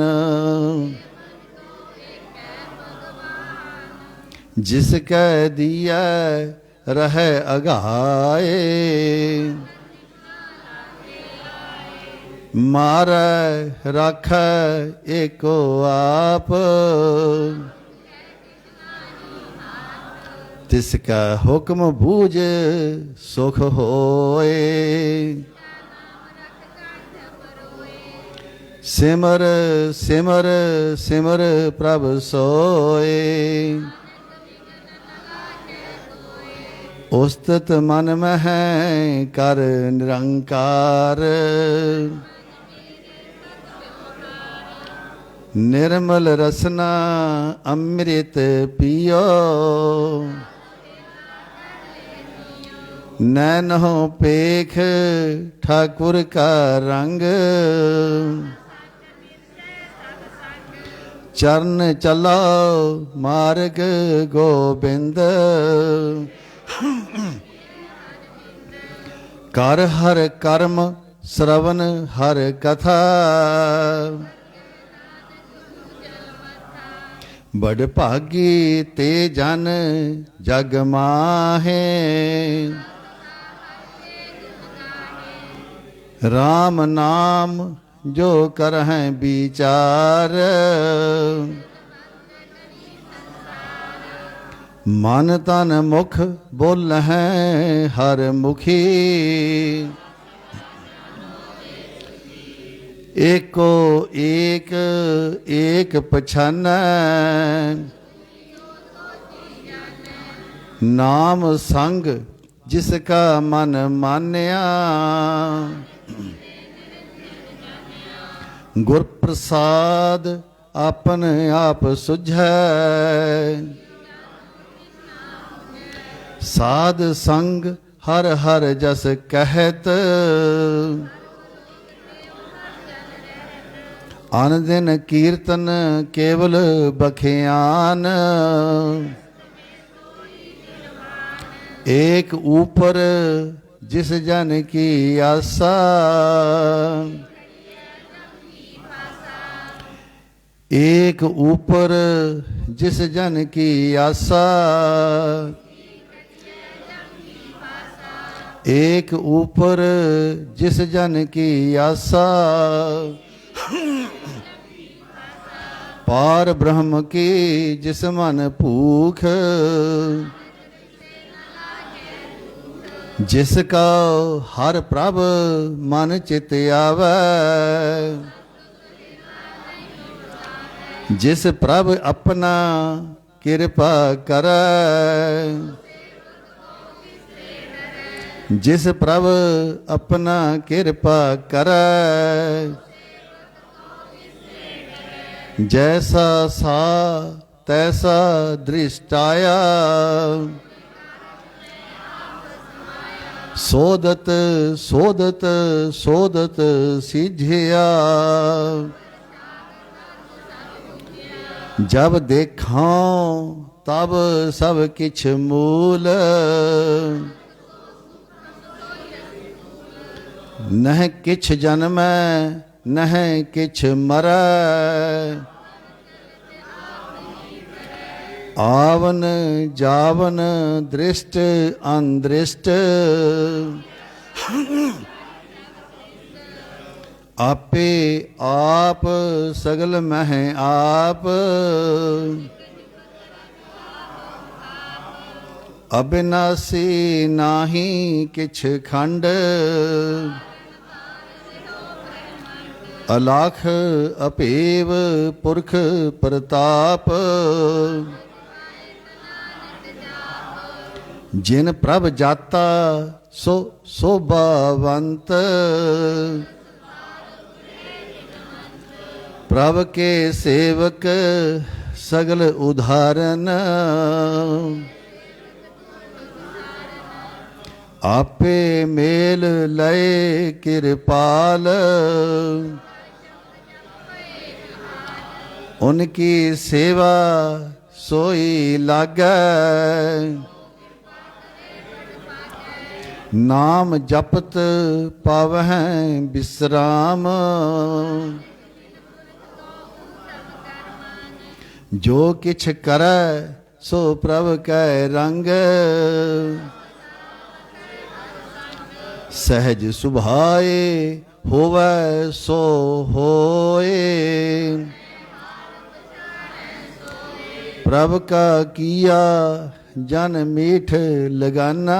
जिसकै दिया रहे अगाए। मार रख एको आप। तिसका हुक्म बूझ सुख होए। सिमर सिमर सिमर प्रभ सोए। उस्तत मन में है कर निरंकार। निर्मल रसना अमृत पियो। नैनो पेख ठाकुर का रंग। चरण चलो मार्ग गोबिंद। कर हर कर्म श्रवण हर कथा। बड़ भागी ते जन जग माहे। राम नाम जो करहें विचार। मन तन मुख बोल हैं हर मुखी। एको एक एक पछान। नाम संग जिसका मन मान्या। गुर प्रसाद अपन आप सुझै। साध संग हर हर जस कहत। ਅਨ ਦਿਨ ਕੀਰਤਨ ਕੇਵਲ ਬਖਿਆਨ, ਏਕ ਊਪਰ ਜਿਸ ਜਨ ਕੀ ਆਸਾ, ਏਕ ਊਪਰ ਜਿਸ ਜਨ ਕੀ ਆਸਾ, ਏਕ ਊਪਰ ਜਿਸ ਜਨ ਕੀ ਆਸਾ, ਪਾਰ ਬ੍ਰਹਮ ਕੀ ਜਿਸ ਮਨ ਭੂਖ, ਜਿਸ ਕਾ ਹਰ ਪ੍ਰਭ ਮਨ ਚਿਤ ਆਵੈ, ਜਿਸ ਪ੍ਰਭ ਆਪਣਾ ਕਿਰਪਾ ਕਰੈ, ਜਿਸ ਪ੍ਰਭ ਆਪਣਾ ਕਿਰਪਾ ਕਰੈ, ਜੈਸਾ ਸਾ ਤੈਸਾ ਦ੍ਰਿਸ਼ਟਾਇਆ, ਸੋਦਤ ਸੋਦਤ ਸੋਦਤ ਸਿਝਿਆ, ਜਬ ਦੇਖਾਂ ਤਬ ਸਭ ਕਿਛ ਮੂਲ, ਨਹਿ ਕਿਛ ਜਨਮੈ ਨਹਿ ਕਿਛ ਮਰੈ, ਆਵਨ ਜਾਵਨ ਦ੍ਰਿਸ਼ਟ ਅੰਦ੍ਰਿਸ਼ਟ, ਆਪੇ ਆਪ ਸਗਲ ਮਹਿ ਆਪ, ਅਬਿਨਾਸੀ ਨਾਹੀ ਕਿਛ ਖੰਡ, ਅਲਾਖ ਅਭੇਵ ਪੁਰਖ ਪ੍ਰਤਾਪ, ਜਿਨ ਪ੍ਰਭ ਜਾਤਾ ਸੋ ਸੋਭਾਵੰਤ, ਪ੍ਰਭ ਕੇ ਸੇਵਕ ਸਗਲ ਉਦਾਹਰਨ, ਆਪੇ ਮੇਲ ਲਏ ਕਿਰਪਾਲ, ਉਨਕੀ ਸੇਵਾ ਸੋਈ ਲਾਗੈ, ਨਾਮ ਜਪਤ ਪਾਵਹਿ ਬਿਸਰਾਮ, ਜੋ ਕਿਛ ਕਰੈ ਸੋ ਪ੍ਰਭ ਕੈ ਰੰਗ, ਸਹਿਜ ਸੁਭਾਏ ਹੋਵੈ ਸੋ ਹੋਏ, ਪ੍ਰਭ ਕਾ ਕੀਆ ਜਨ ਮੀਠ ਲਗਾਨਾ,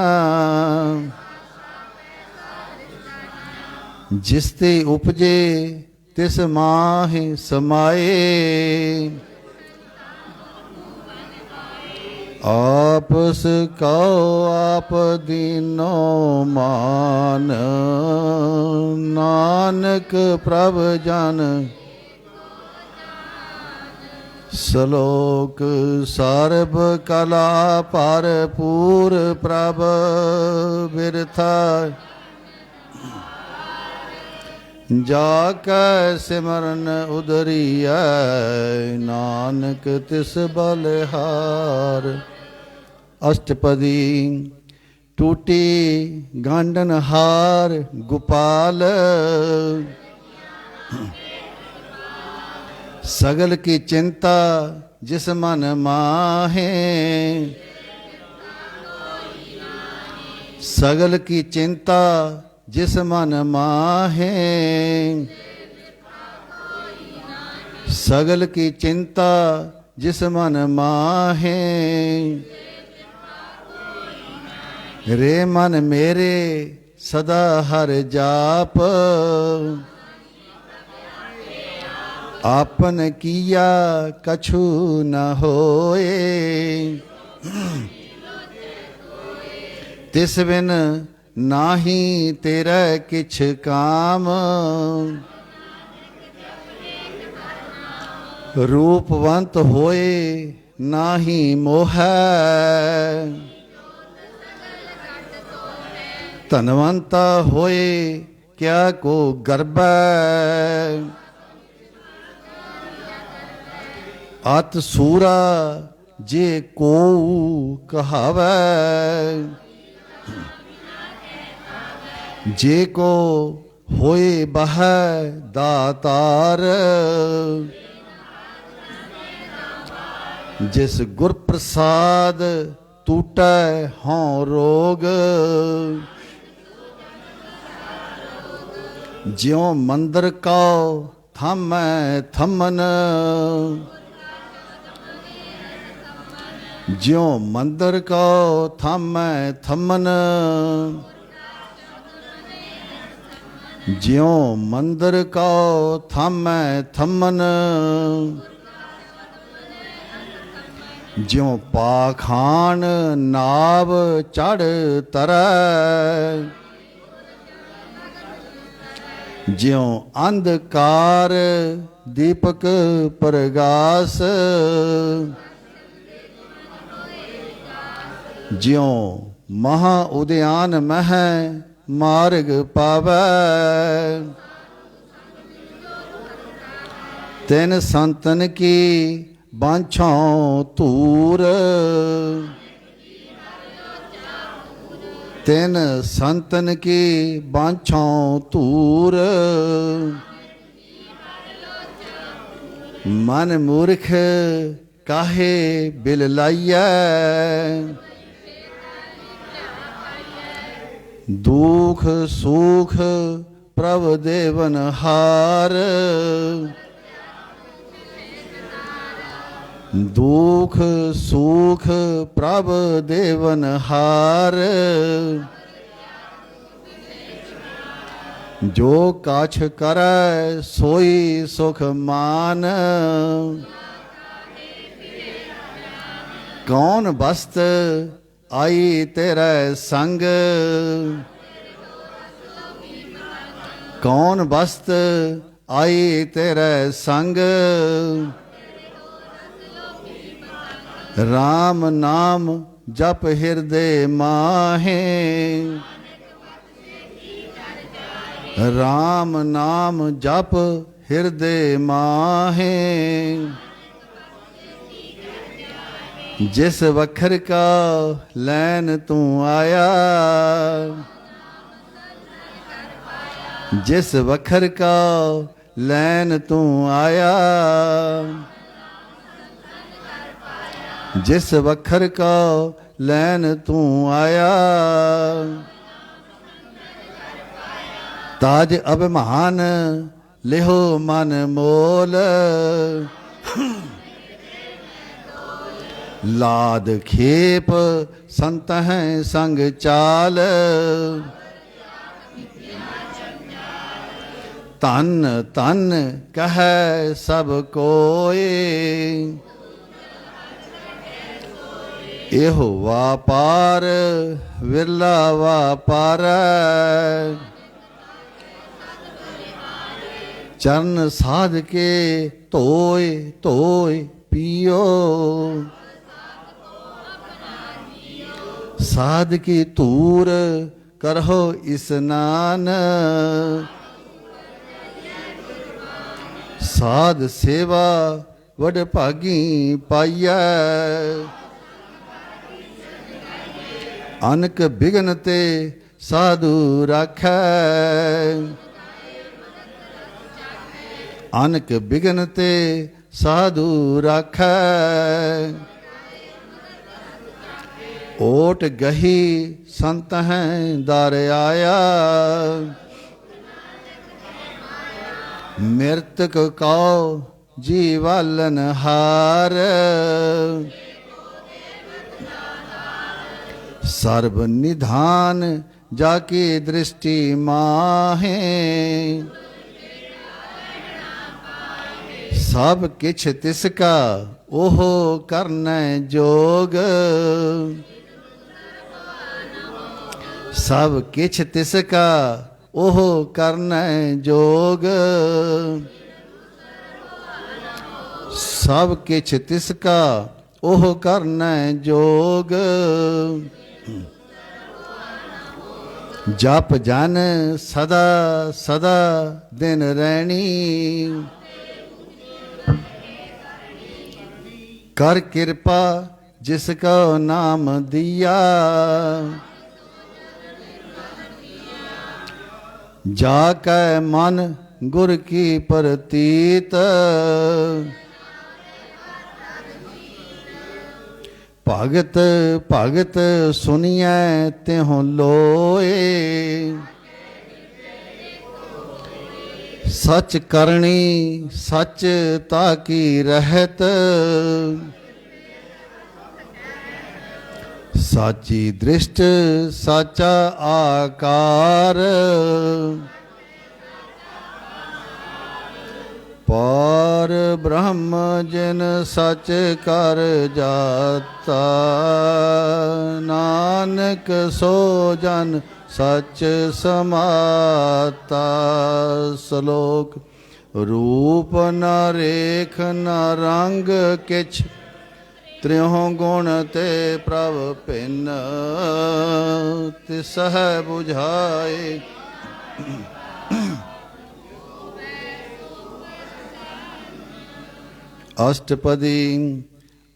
ਜਿਸ ਤੇ ਉਪਜੇ ਤਿਸ ਮਾਹਿ ਸਮਾਏ, ਆਪਸ ਕਉ ਆਪ ਦੀਨੋ ਮਾਨ, ਨਾਨਕ ਪ੍ਰਭ ਜਨ ਸਲੋਕ ਸਰਬ ਕਲਾ ਭਰਪੂਰ, ਪ੍ਰਭ ਬਿਰਥਾ ਜਾ ਕੈ ਸਿਮਰਨ ਉਦਰੀਐ, ਨਾਨਕ ਤਿਸ ਬਲਿਹਾਰ। ਅਸ਼ਟਪਦੀ ਟੂਟੀ ਗਾਂਡਨ ਹਾਰ ਗੋਪਾਲ, ਸਗਲ ਕੀ ਚਿੰਤਾ ਜਿਸ ਮਨ ਮਾਹੇ, ਸਗਲ ਕੀ ਚਿੰਤਾ ਜਿਸ ਮਨ ਮਾਹੇ, ਸਗਲ ਕੀ ਚਿੰਤਾ ਜਿਸ ਮਨ ਮਾਹੇ, ਰੇ ਮਨ ਮੇਰੇ ਸਦਾ ਹਰ ਜਾਪ, ਆਪਨ ਕੀਆ ਕਛੂ ਨ ਹੋਏ, ਤਿਸ ਬਿਨ ਨਾਹੀ ਤੇਰਾ ਕਿਛ ਕਾਮ, ਰੂਪਵੰਤ ਹੋਏ ਨਾਹੀ ਮੋਹੈ, ਧਨਵੰਤਾ ਹੋਏ ਕਿਆ ਕੋ ਗਰਬੈ, ਅਤ ਸੂਰਾ ਜੇ ਕੋ ਕਹਾਵੈ, ਜੇ ਕੋ ਹੋਏ ਬਹੈ ਦਾਤਾਰ, ਜਿਸ ਗੁਰ ਪ੍ਰਸਾਦ ਟੂਟੈ ਹਉ ਰੋਗ, ਜਿਉ ਮੰਦਰ ਕਉ ਥਾਮੈ ਥੰਮਨ, ਜਿਉ ਮੰਦਰ ਕਉ ਥਾਮੈ ਥੰਮਨ, ਜਿਉ ਮੰਦਰ ਕਉ ਥਾਮੈ ਥੰਮਨ, ਜਿਉ ਪਾਖਾਨ ਨਾਵ ਚੜ ਤਰੈ, ਜਿਉ ਅੰਧਕਾਰ ਦੀਪਕ ਪ੍ਰਗਾਸ, ਜਿਉ ਮਹਾ ਉਦਿਆਨ ਮਹਿ ਮਾਰਗ ਪਾਵੈ, ਤਿਨ ਸੰਤਨ ਕੀ ਬਾਂਛੋਂ ਧੂਰ, ਤਿਨ ਸੰਤਨ ਕੀ ਬਾਂਛੋਂ ਧੂਰ, ਮਨ ਮੂਰਖ ਕਾਹੇ ਬਿਲ ਲਾਈਐ, ਦੁਖ ਸੁਖ ਪ੍ਰਭ ਦੇਵਨ ਹਾਰ, ਦੁਖ ਸੁਖ ਪ੍ਰਭ ਦੇਵਨ ਹਾਰ, ਜੋ ਕਾਛ ਕਰੈ ਸੋਈ ਸੁਖ ਮਾਨ, ਕੌਣ ਬਸਤ ਆਈ ਤੇਰੇ ਸੰਗ, ਕੌਣ ਬਸਤ ਆਈ ਤੇਰੇ ਸੰਗ, ਰਾਮ ਨਾਮ ਜਪ ਹਿਰਦੇ ਮਾਹੇ, ਰਾਮ ਨਾਮ ਜਪ ਹਿਰਦੇ ਮਾਹੇ, ਜਿਸ ਵਖਰ ਕਾ ਲੈਨ ਤੂੰ ਆਇਆ, ਜਿਸ ਵਖਰ ਕਾ ਲੈਨ ਤੂੰ ਆਇਆ, ਜਿਸ ਵਖਰ ਕਾ ਲੈਨ ਤੂੰ ਆਇਆ, ਤਾਜ ਅਭਿਮਾਨ ਲਿਹੋ ਮਨ ਮੋਲ, ਲਾਦ ਖੇਪ ਸੰਤਹਿ ਸੰਗ ਚਾਲ, ਧਨ ਧਨ ਕਹੈ ਸਭ ਕੋਏ, ਇਹੋ ਵਾਪਾਰ ਵਿਰਲਾ ਵਾਪਾਰੈ, ਚਰਨ ਸਾਧ ਕੇ ਧੋਏ ਧੋਏ ਪੀਓ, ਸਾਧ ਕੀ ਧੂਰ ਕਰਹੁ ਇਸਨਾਨ, ਸਾਧ ਸੇਵਾ ਵਡ ਭਾਗੀ ਪਾਈਐ, ਅਨਕ ਬਿਗਨ ਤੇ ਸਾਧੂ ਰਾਖੈ, ਅਨਕ ਬਿਗਨ ਤੇ ਸਾਧੂ ਰਾਖੈ, ਓਟ ਗਹੀ ਸੰਤ ਹੈ ਦਰ ਆਇਆ, ਮਿਰਤਕ ਕਉ ਜੀਵਾਲਨ ਹਾਰ, ਸਰਬ ਨਿਧਾਨ ਜਾਕੀ ਦ੍ਰਿਸ਼ਟੀ ਮਾਹੇ, ਸਭ ਕਿਛ ਤਿਸ ਕਾ ਉਹ ਕਰਨੈ ਜੋਗ, ਸਭ ਕਿਛ ਤਿਸ ਕਾ ਉਹ ਕਰਨੈ ਜੋਗ, ਸਭ ਕਿਛ ਤਿਸ ਕਾ ਉਹ ਕਰਨੈ ਜੋਗ, ਜਪ ਜਨ ਸਦਾ ਸਦਾ ਦਿਨ ਰਹਿਣੀ, कर कृपा जिसका नाम दिया, जाकै मन गुर की प्रतीत, भगत भगत सुनिए त्यों लोए, सच करनी सच ताकी रहत, साची दृष्ट साचा आकार, पार ब्रह्म जिन सच कर जाता, नानक सो जन सच समाता। श्लोक रूप न रेख न रंग किछ, त्रियों गुण ते प्रभ भिन्न, तिसह बुझाए। अष्टपदी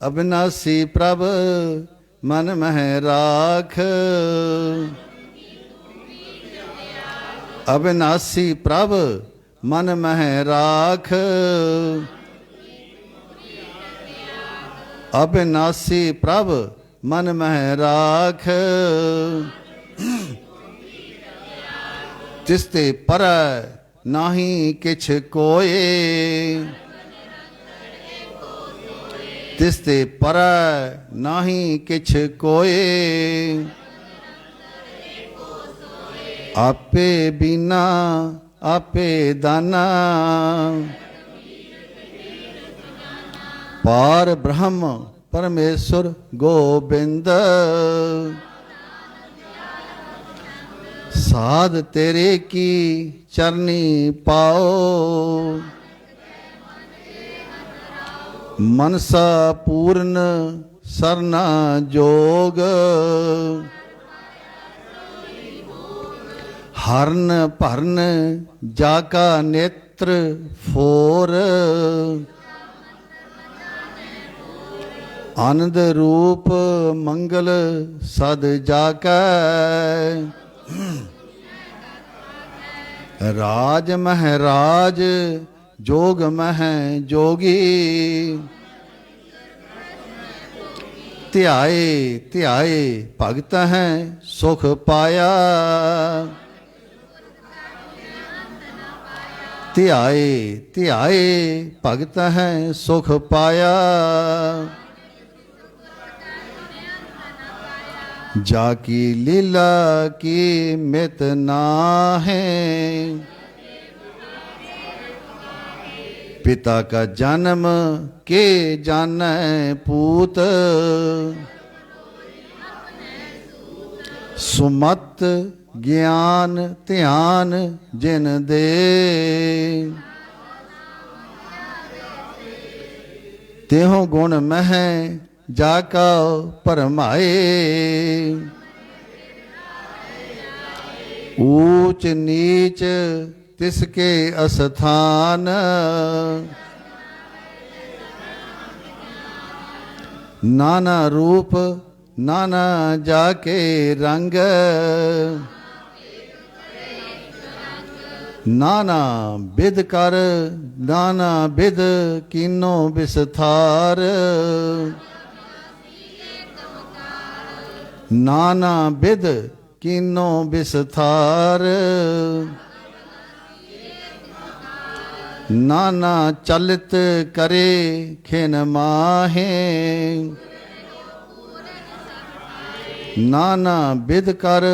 अविनाशी प्रभ मन मह राख, अविनाशी प्रभ मन मह राख, अविनाशी प्रभ मन मह राख, तिसते पर नाही किछ कोय, तिसते पर नाही किछ कोय, आपे बिना आपे दाना, पार ब्रह्म परमेश्वर गोबिंद, साध तेरे की चरनी पाओ, मनसा पूर्ण सरना जोग, हरन भरन जाका नेत्र फोर, आनंद रूप मंगल सद जाकै, राज महराज जोग मह जोगी, ध्याए ध्याए भगत हैं सुख पाया, ध्याए ध्याए भगत हैं सुख पाया, जाकी लीला की मित नाहे, पिता का जन्म के जानै पूत, सुमत ज्ञान ध्यान जिन दे, तेहों गुण मह जाका परमाए, ऊंच नीच तिसके अस्थान, नाना रूप नाना जाके रंग, नाना बिद कर नाना बिद कीनो विस्तार, नाना बिद कीनो विस्तार, नाना चलित करे खिन माहे, नाना बिद कर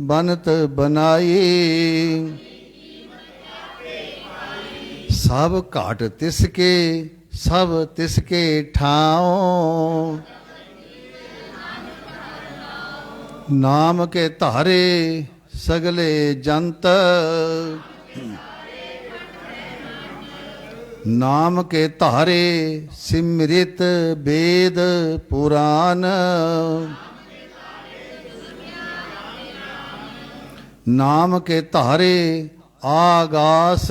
बनत बनाई, सब घाट तिसके सब तिसके ठाओ, नाम के धारे सगले जंत, नाम के धारे सिमरित वेद पुराण, नाम के धारे आगास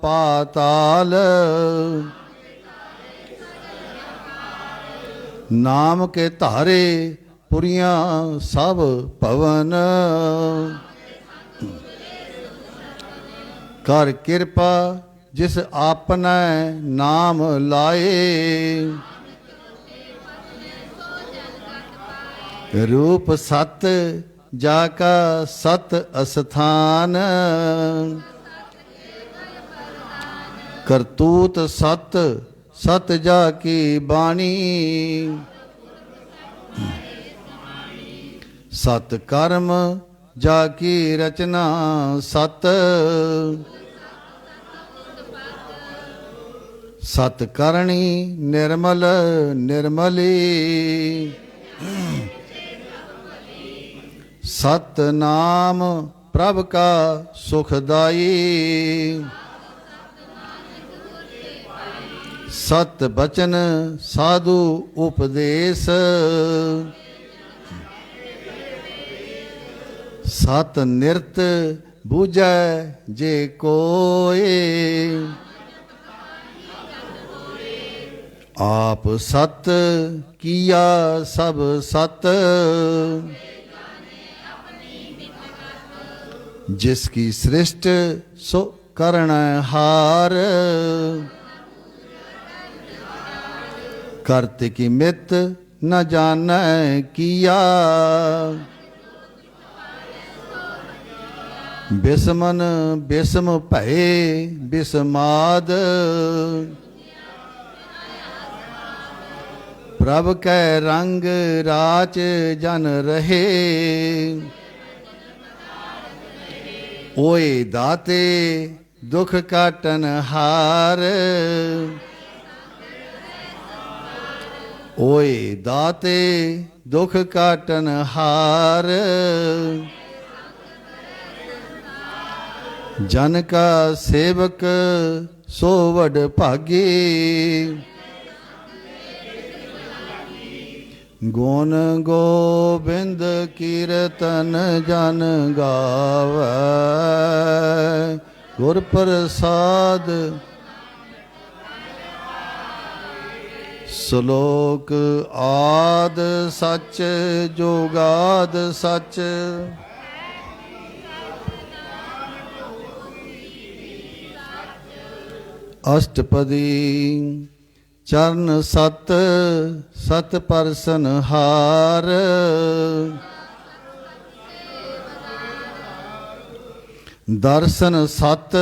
पाताल, ਨਾਮ ਕੇ ਧਾਰੇ ਪੁਰੀਆਂ ਸਭ ਭਵਨ। ਕਰ ਕਿਰਪਾ ਜਿਸ ਆਪਨੈ ਨਾਮ ਲਾਏ। ਰੂਪ ਸਤ ਜਾ ਕਾ ਸਤ ਅਸਥਾਨ। ਕਰਤੂਤ ਸਤ ਸਤ ਜਾ ਕੀ ਬਾਣੀ। ਸਤ ਕਰਮ ਜਾ ਕੀ ਰਚਨਾ ਸਤ। ਸਤ ਕਰਣੀ ਨਿਰਮਲ ਨਿਰਮਲੀ। ਸਤ ਨਾਮ ਪ੍ਰਭ ਕਾ ਸੁਖਦਾਈ। ਸਤ ਬਚਨ ਸਾਧੂ ਉਪਦੇਸ਼। ਸਤ ਨਿਰਤ ਬੂਝੈ ਜੇ ਕੋਏ। ਆਪ ਸਤ ਕੀਆ ਸਭ ਸਤ। ਜਿਸ ਕੀ ਸ੍ਰਿਸ਼ਟ ਸੋ ਕਰਨ ਹਾਰ। ਕਰਤ ਕੀ ਮਿਤ ਨ ਜਾਣੈ ਕੀਆ। ਬਿਸਮਨ ਬਿਸਮ ਭਏ ਬਿਸਮਾਦ। ਪ੍ਰਭ ਕੈ ਰੰਗ ਰਾਚ ਜਨ ਰਹੇ। ਓਏ ਦਾਤੇ ਦੁਖ ਕਾਟਨ ਹਾਰ। ਓਏ ਦਾਤੇ ਦੁਖ ਕਾਟਨ ਹਾਰ। ਜਨ ਕਾ ਸੇਵਕ ਸੋ ਵਡ ਭਾਗੀ। ਗੁਣ ਗੋਬਿੰਦ ਕੀਰਤਨ ਜਨ ਗਾਵੈ। ਗੁਰ ਪ੍ਰਸਾਦ ਸ਼ਲੋਕ ਆਦ ਸਚ ਜੋਗਾਦ ਸਚ। ਅਸ਼ਟਪਦੀ ਚਰਨ ਸਤ ਸਤ ਪਰਸਨ ਹਾਰ। ਦਰਸ਼ਨ ਸਤ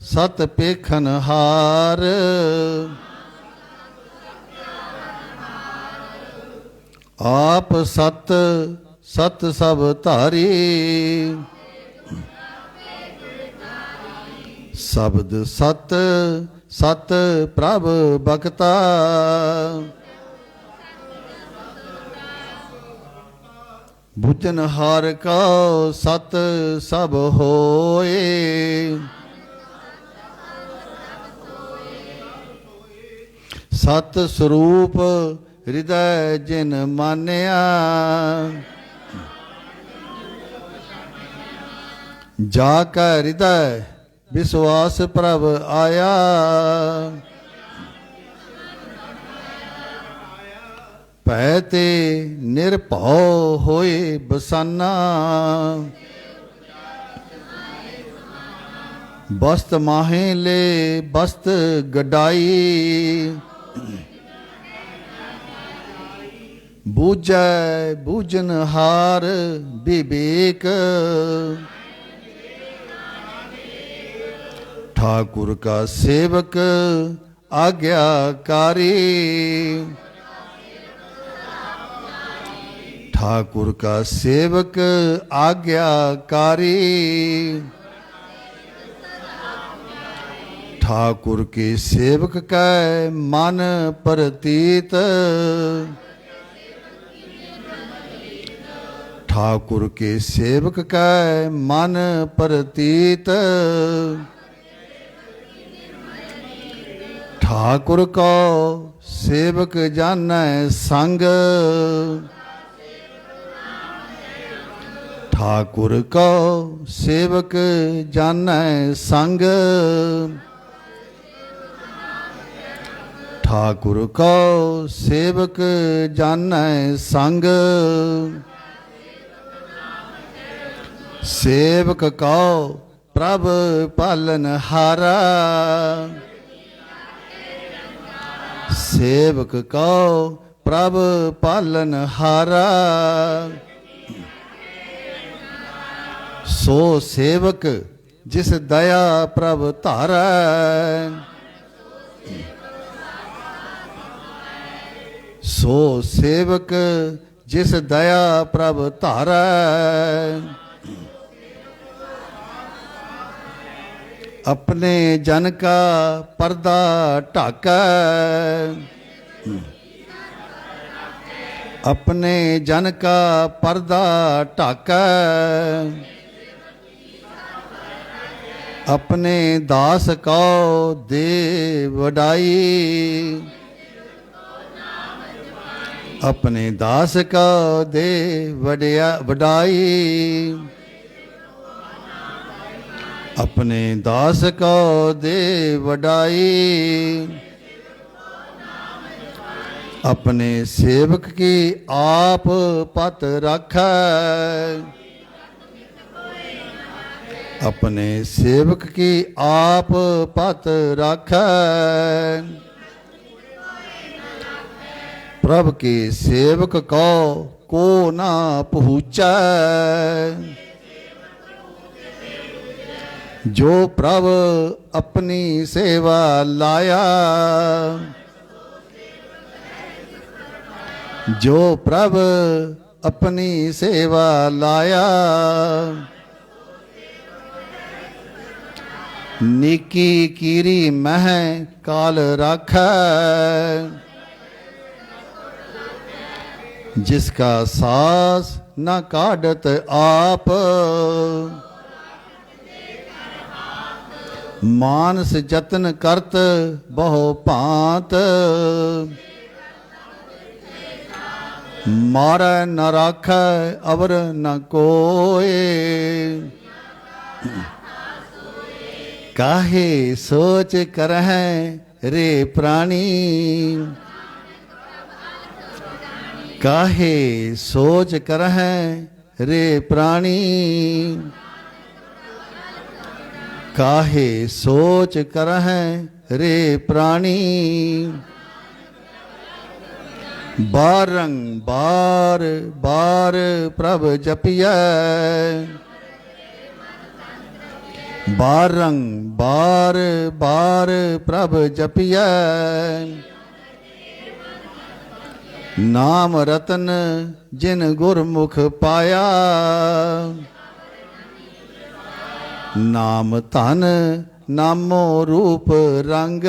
ਸਤ ਪੇਖਨ ਹਾਰ। ਆਪ ਸਤ ਸਤ ਸਭ ਧਾਰੀ। ਸ਼ਬਦ ਸਤ ਸਤ ਪ੍ਰਭ ਬਖਤਾ। ਬੁਝਨ ਹਾਰ ਕਉ ਸਤ ਸਭ ਹੋਏ। ਸਤ ਸਰੂਪ ਹਿਰਦੈ ਜਿਨ ਮਾਨਿਆ। ਜਾ ਕੈ ਹਿਰਦੈ ਵਿਸ਼ਵਾਸ ਪ੍ਰਭ ਆਇਆ। ਭੈ ਤੇ ਨਿਰਭਉ ਹੋਏ ਬਸਾਨਾ। ਬਸਤ ਮਾਹੇ ਲੈ ਬਸਤ ਗਡਾਈ। ਬੂਝੈ ਬੂਝਨ ਹਾਰ ਵਿਵੇਕ। ठाकुर का सेवक आज्ञाकारी। ठाकुर का सेवक आज्ञाकारी। ठाकुर के सेवक का मन प्रतीत। ठाकुर के सेवक का मन प्रतीत। ठाकुर को सेवक जानै संग। ठाकुर को सेवक जानै संग। ठाकुर को सेवक जानै संग, सेवक को प्रभ पालन हारा, सेवक को प्रभ पालन हारा। सो सेवक जिस दया प्रभ धारै, सो सेवक जिस दया प्रभ धारै। अपने जन का पर्दा ढाकै, अपने जन का पर्दा ढाकै। अपने दास को दे वडाई, अपने दास को दे वडाई, अपने दास को दे वडाई। अपने सेवक की आप पत रखै, अपने सेवक की आप पत राखै। प्रभ के सेवक को ना पहुँचै, जो प्रभ अपनी सेवा लाया, जो प्रभ अपनी सेवा लाया। नीकी कीरी मह काल राखै, जिसका सास न काढ़त आप। मानस जतन करत बहु भांत, मारै न राखै अवर न कोय। काहे सोच करहैं रे प्राणी, काहे सोच करहैं रे प्राणी। काहे सोच करहैं रे प्राणी। बारंबार बार प्रभ जपियै, बारंबार बार प्रभ जपियै। नाम रतन जिन गुरमुख पाया, नाम धन नामो रूप रंग।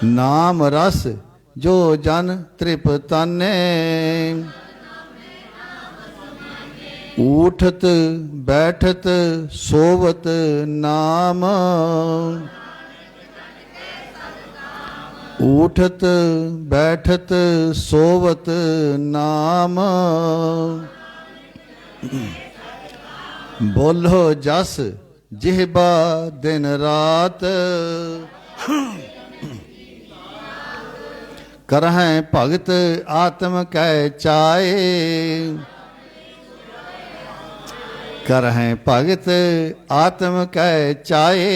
नाम रस जो जन तृपताने, उठत बैठत सोवत नाम। उठत बैठत सोवत नाम। बोलो जस जिहबा दिन रात, करहैं भगत आत्म कै चाए। करहैं भगत आत्म कै चाए।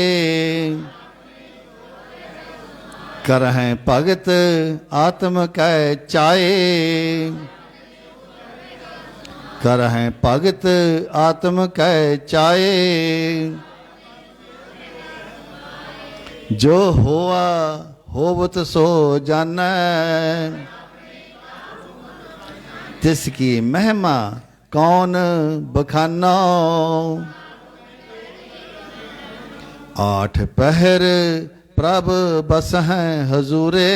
करहैं भगत आत्म कै चाए। करहैं भगत आत्म कै चाए। जो होआ होवत सो जानै, तिसकी महिमा कौन बखानो। आठ पहर प्रभ बसहैं हजूरे,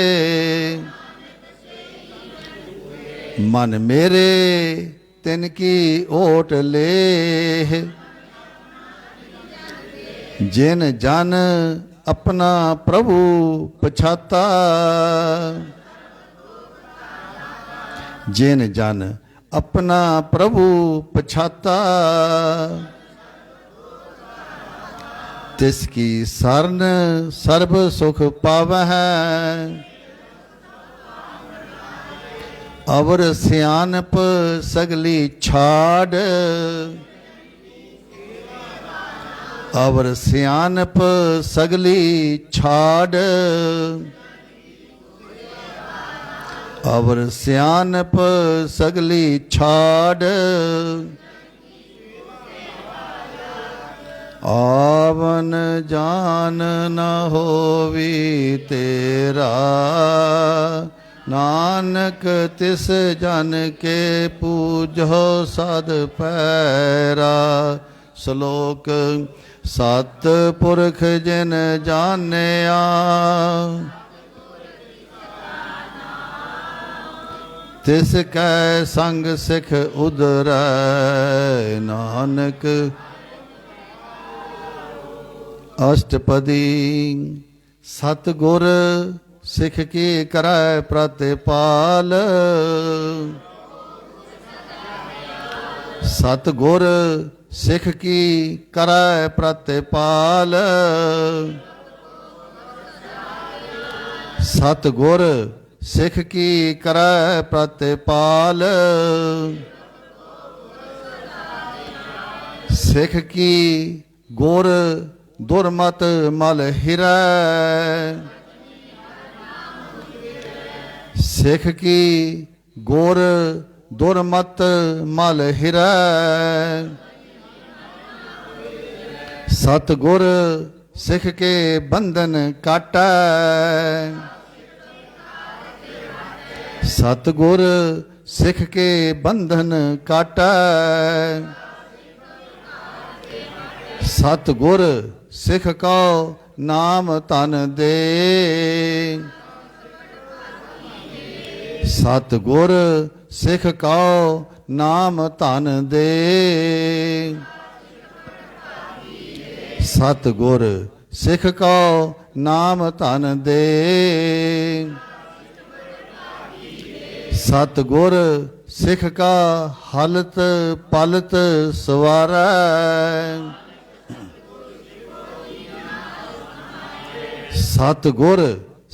मन मेरे तिनकी ओट ले। जिन जन अपना प्रभु पछाता, जिन जन अपना प्रभु पछाता। तिसकी सरन सर्ब सुख पावै। अवर सियानप सगली छाड़, अवर सियानप सगली छाड़, अवर सियानप सगली छाड़। आवन जान न होवी तेरा, नानक तिस जन के पूजो सद पैरा। श्लोक सत पुरख जिन जानिया, तिस कै संग सिख उदरै। नानक अष्टपदी सतगुर सिख की करै प्रतिपाल। सतगुर सिख की करै प्रतिपाल। सतगुर सिख की करै प्रतिपाल। सिख की गुर दुर्मत मल हिरै। सिख की गुर दुर्मत मल हिरै। सतगुर सिख के बंधन काटै। सतगुर सिख के बंधन काटै। सतगुर सिख को नाम तन दे। सतगुर सिख को नाम तन दे। सतगुर सिख को नाम तन दे। सतगुर सिख का हलत पलत सवारै। सतगुर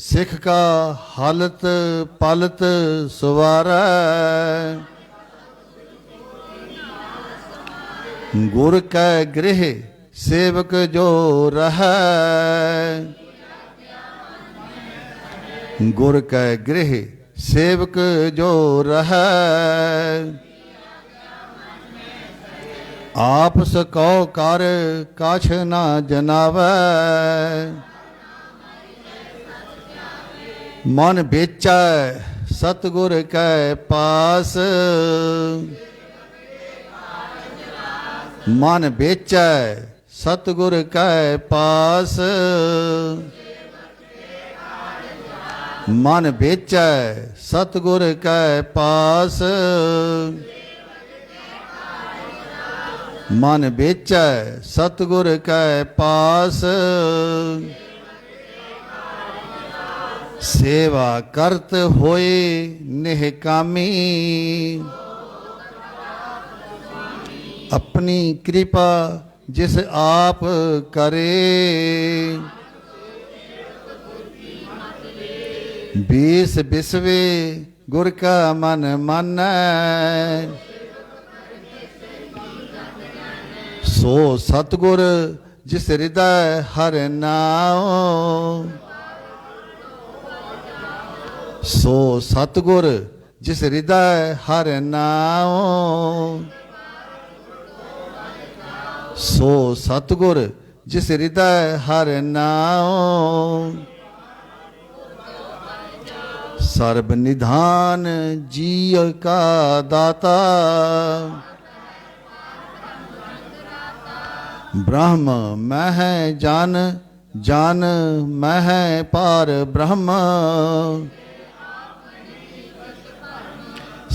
सिख का हलत पलत सवारै। गुर कै गृह सेवक जो रहै। गुर कै गृह सेवक जो रहै। आपस को कर कछ न जनावै। मन बेचै सतगुर कै पास। मन बेचै सतगुर कै पास। मन बेचै सतगुर कै पास। मन बेचै सतगुर कै पास। सेवा करत होए निहकामी। अपनी कृपा जिस आप करे। बीस बिसवे गुर का मन मानै। सो सतगुर जिस हृदय हर नाम। सो सतगुर जिस हृदय हर नाम। सो सतगुर जिस हृदय हर नाम। सर्व निधान जीव का दाता। ब्रह्म मैं जान जान मैं पार ब्रह्म।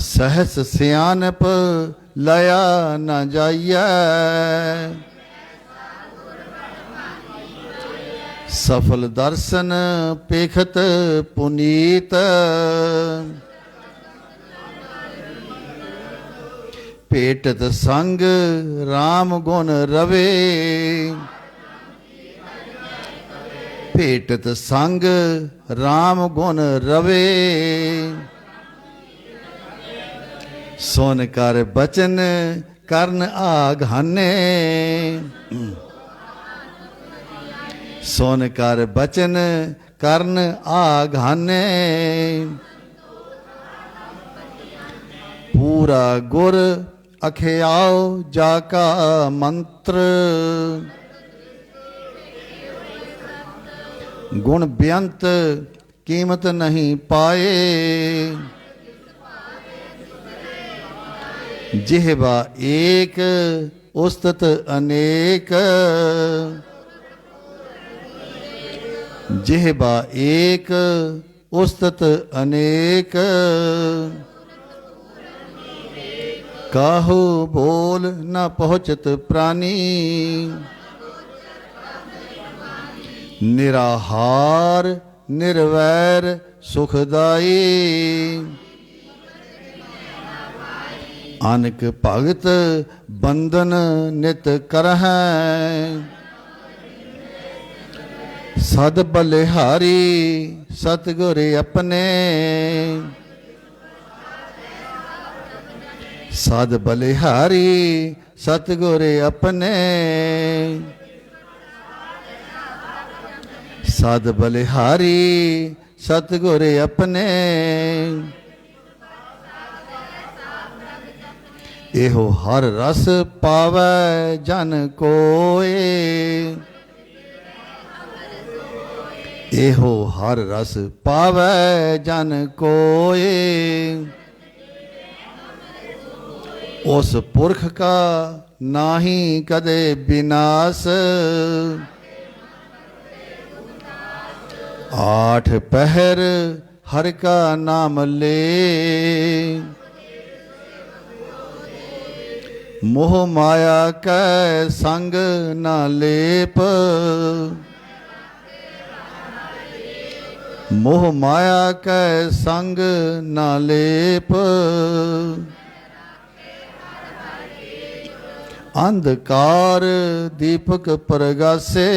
सहस सियानप लया न जाइयै। सफल दर्शन पेखत पुनीत। पेटत संग राम गुण रवे। ਭੇਟਤ ਸੰਗ RAM ਗੁਣ ਰਵੇ, ਸੁਨ ਕਰ ਬਚਨ ਕਰਨ ਆਘਾਨੇ, ਸੁਨ ਕਰ ਬਚਨ ਕਰਨ ਆਘਾਨੇ, ਪੂਰਾ ਗੁਰ ਅਖਿਆਓ ਜਾ ਕਾ ਮੰਤਰ, ਗੁਣ ਬੇਅੰਤ ਕੀਮਤ ਨਹੀਂ ਪਾਏ, ਜਿਹਵਾ ਏਕ ਉਸਤਤ ਅਨੇਕ, ਜਿਹਵਾ ਏਕ ਉਸਤਤ ਅਨੇਕ, ਕਾਹੂ ਬੋਲ ਨ ਪਹੁੰਚਤ ਪ੍ਰਾਨੀ, ਨਿਰਾਹਾਰ ਨਿਰਵੈਰ ਸੁਖਦਾਈ, ਅਨਕ ਭਗਤ ਬੰਧਨ ਨਿਤ ਕਰਹਿ, ਸਦ ਬਲਿਹਾਰੀ ਸਤਿਗੁਰ ਆਪਣੇ, ਸਦ ਬਲਿਹਾਰੀ ਸਤਿਗੁਰ ਆਪਣੇ, ਸਦ ਬਲਿਹਾਰੀ ਸਤਿਗੁਰ ਆਪਣੇ, ਇਹੋ ਹਰ ਰਸ ਪਾਵੈ ਜਨ ਕੋਏ, ਇਹੋ ਹਰ ਰਸ ਪਾਵੈ ਜਨ ਕੋਏ, ਉਸ ਪੁਰਖ ਕਾ ਨਾਹੀ ਕਦੇ ਬਿਨਾਸ, ਆਠ ਪਹਿਰ ਹਰ ਕਾ ਨਾਮ ਲੇ, ਮੋਹ ਮਾਇਆ ਕੈ ਸੰਗ ਨਾ ਲੇਪ, ਮੋਹ ਮਾਇਆ ਕੈ ਸੰਗ ਨਾ ਲੇਪ, ਅੰਧਕਾਰ ਦੀਪਕ ਪ੍ਰਗਾਸੇ,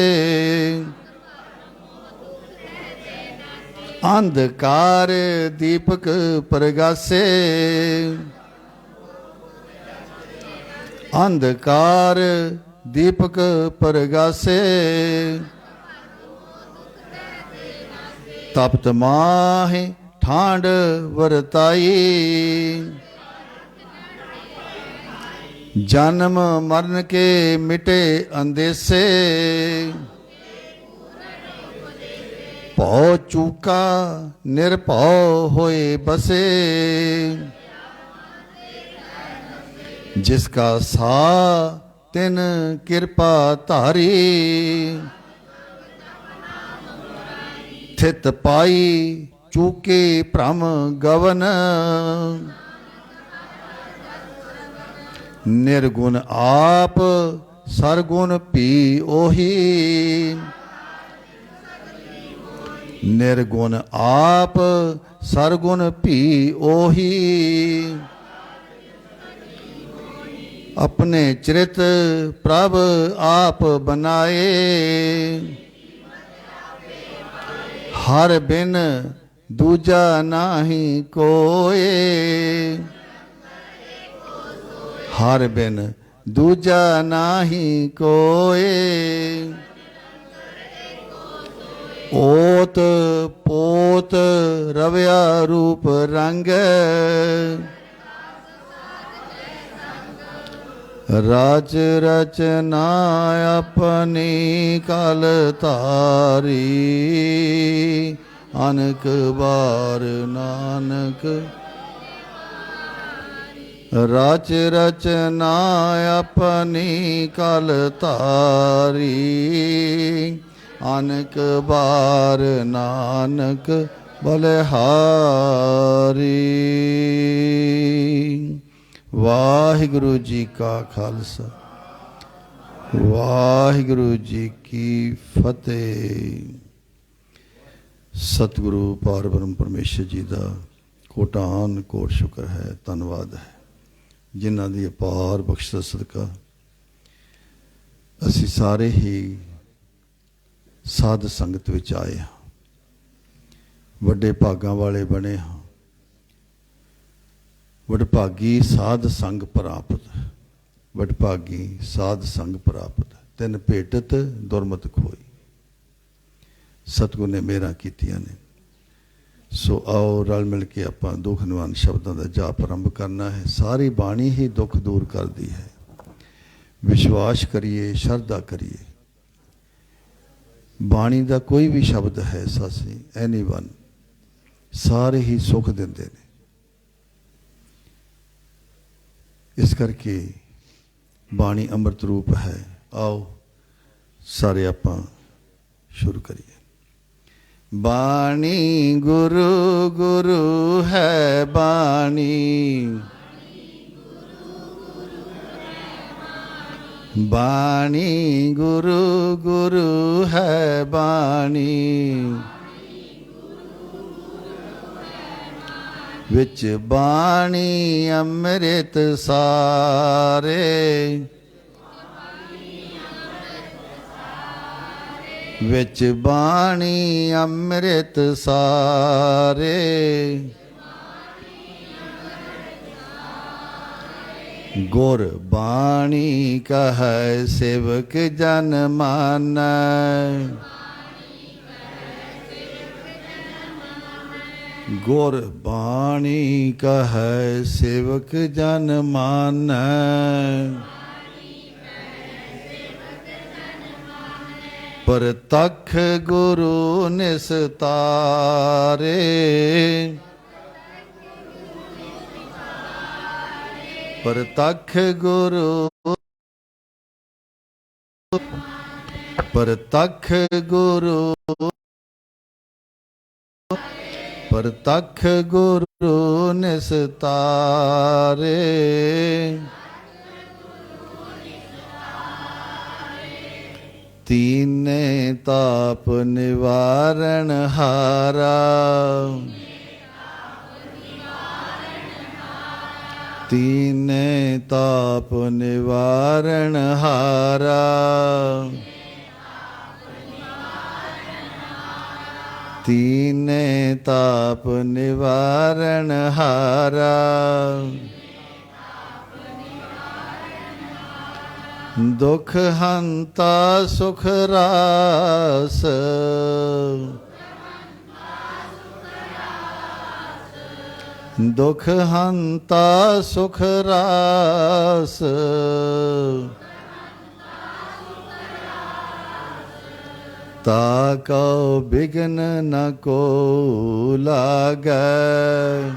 ਅੰਧਕਾਰ ਦੀਪਕ ਪ੍ਰਗਾਸੇ, ਅੰਧਕਾਰ ਦੀਪਕ ਪ੍ਰਗਾਸੇ, ਤਪਤ ਮਾਹਿ ਠਾਂਡ ਵਰਤਾਈ, ਜਨਮ ਮਰਨ ਕੇ ਮਿਟੇ ਅੰਦੇਸੇ, ਭਉ ਚੂਕਾ ਨਿਰਭਉ ਹੋਏ ਬਸੇ, ਜਿਸ ਕਾ ਸਾ ਤਿਨ ਕਿਰਪਾ ਧਾਰੀ, ਥਿਤ ਪਾਈ ਚੂਕੇ ਭ੍ਰਮ ਗਵਨ, ਨਿਰਗੁਣ ਆਪ ਸਰਗੁਣ ਭੀ ਉਹੀ, ਨਿਰਗੁਣ ਆਪ ਸਰਗੁਣ ਭੀ ਉਹੀ, ਆਪਣੇ ਚਰਿਤ ਪ੍ਰਭ ਆਪ ਬਨਾਏ, ਹਰ ਬਿਨ ਦੂਜਾ ਨਾਹੀ ਕੋਏ, ਹਰ ਬਿਨ ਦੂਜਾ ਨਾਹੀ ਕੋਏ, ਓਤ ਪੋਤ ਰਵਿਆ ਰੂਪ ਰੰਗ, ਰਾਜ ਰਚਨਾ ਆਪਣੀ ਕਲ ਧਾਰੀ, ਅਨਕ ਬਾਰ ਨਾਨਕ, ਰਾਜ ਰਚਨਾ ਆਪਣੀ ਕਲ ਧਾਰੀ, ਅਨਕ ਬਾਰ ਨਾਨਕ ਬਲਿਹਾਰੀ। ਵਾਹਿਗੁਰੂ ਜੀ ਕਾ ਖਾਲਸਾ, ਵਾਹਿਗੁਰੂ ਜੀ ਕੀ ਫਤਿਹ। ਸਤਿਗੁਰੂ ਪਾਰ ਬ੍ਰਹਮ ਪਰਮੇਸ਼ਰ ਜੀ ਦਾ ਕੋਟਾਨ ਕੋਟ ਸ਼ੁਕਰ ਹੈ, ਧੰਨਵਾਦ ਹੈ, ਜਿਨ੍ਹਾਂ ਦੀ ਅਪਾਰ ਬਖਸ਼ਿਸ਼ ਸਦਕਾ ਅਸੀਂ ਸਾਰੇ ਹੀ ਸਾਧ ਸੰਗਤ ਵਿੱਚ ਆਏ ਹਾਂ, ਵੱਡੇ ਭਾਗਾਂ ਵਾਲੇ ਬਣੇ ਹਾਂ। ਵਡਭਾਗੀ ਸਾਧ ਸੰਗ ਪ੍ਰਾਪਤ, ਵਡਭਾਗੀ ਸਾਧ ਸੰਗ ਪ੍ਰਾਪਤ, ਤਿੰਨ ਭੇਟਤ ਦੁਰਮਤ ਖੋਈ। ਸਤਿਗੁਰ ਨੇ ਮੇਰਾ ਕੀਤੀਆਂ ਨੇ। ਸੋ ਆਓ ਰਲ ਮਿਲ ਕੇ ਆਪਾਂ ਦੁੱਖ ਨਿਵਾਰਨ ਸ਼ਬਦਾਂ ਦਾ ਜਾਪ ਆਰੰਭ ਕਰਨਾ ਹੈ। ਸਾਰੀ ਬਾਣੀ ਹੀ ਦੁੱਖ ਦੂਰ ਕਰਦੀ ਹੈ। ਵਿਸ਼ਵਾਸ ਕਰੀਏ, ਸ਼ਰਧਾ ਕਰੀਏ। ਬਾਣੀ ਦਾ ਕੋਈ ਵੀ ਸ਼ਬਦ ਹੈ ਸਾਸੀ ਐਨੀਵਨ, ਸਾਰੇ ਹੀ ਸੁੱਖ ਦਿੰਦੇ ਨੇ। ਇਸ ਕਰਕੇ ਬਾਣੀ ਅੰਮ੍ਰਿਤ ਰੂਪ ਹੈ। ਆਓ ਸਾਰੇ ਆਪਾਂ ਸ਼ੁਰੂ ਕਰੀਏ। ਬਾਣੀ ਗੁਰੂ ਗੁਰੂ ਹੈ ਬਾਣੀ, ਬਾਣੀ ਗੁਰੂ ਗੁਰੂ ਹੈ ਬਾਣੀ, ਵਿੱਚ ਬਾਣੀ ਅੰਮ੍ਰਿਤ ਸਾਰੇ, ਵਿੱਚ ਬਾਣੀ ਅੰਮ੍ਰਿਤ ਸਾਰੇ, ਗੁਰ ਬਾਣੀ ਕਹੈ ਸੇਵਕ ਜਨ ਮਾਨੈ, ਗੁਰ ਬਾਣੀ ਕਹੈ ਸੇਵਕ ਜਨ ਮਾਨੈ, ਪ੍ਰਤੱਖ ਗੁਰੂ ਨਿਸਤਾਰੇ, ਪ੍ਰਤੱਖ ਗੁਰੂ, ਪ੍ਰਤੱਖ ਗੁਰੂ, ਪ੍ਰਤੱਖ ਗੁਰੂ ਨਿਸਤਾਰੇ, ਤੀਨੇ ਤਾਪ ਨਿਵਾਰਣ ਹਾਰਾ, ਤੀਨੇ ਤਾਪ ਨਿਵਾਰਣ ਹਾਰਾ, ਤੀਨੇ ਤਾਪ ਨਿਵਾਰਣ ਹਾਰਾ, ਦੁਖ ਹੰਤਾ ਸੁਖ ਰਾਸ, ਦੁਖ ਹੰਤਾ ਸੁਖ ਰਾਸ, ਤਾ ਕਉ ਬਿਘਨ ਨ ਕੋ ਲਾਗੈ,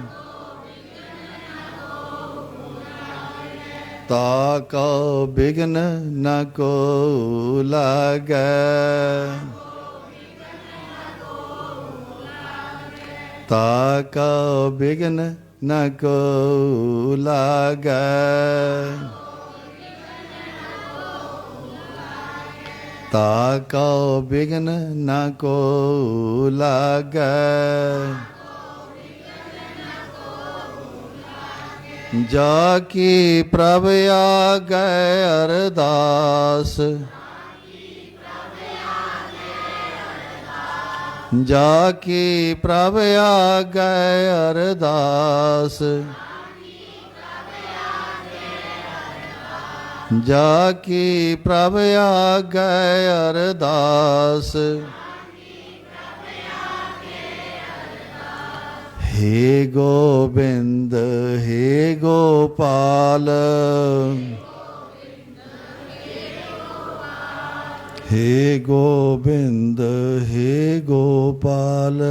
ਤਾ ਕਉ ਬਿਘਨ ਨ ਕੋ ਲਾਗੈ, ਤਾ ਕਉ ਬਿਘਨ ਨ ਕੋ ਲਾਗੈ, ਤਾ ਕਉ ਬਿਘਨ ਨ ਕੋ ਲਾਗੈ, ਜਾ ਕੀ ਪ੍ਰਭ ਆਗੈ ਅਰਦਾਸ, ਜਾ ਕੀ ਪ੍ਰਭ ਆਗੈ ਅਰਦਾਸ, ਜਾ ਕੀ ਪ੍ਰਭ ਆਗੈ ਅਰਦਾਸ, हे गोविंद हे गोपाल, हे गोविंद हे गोपाल,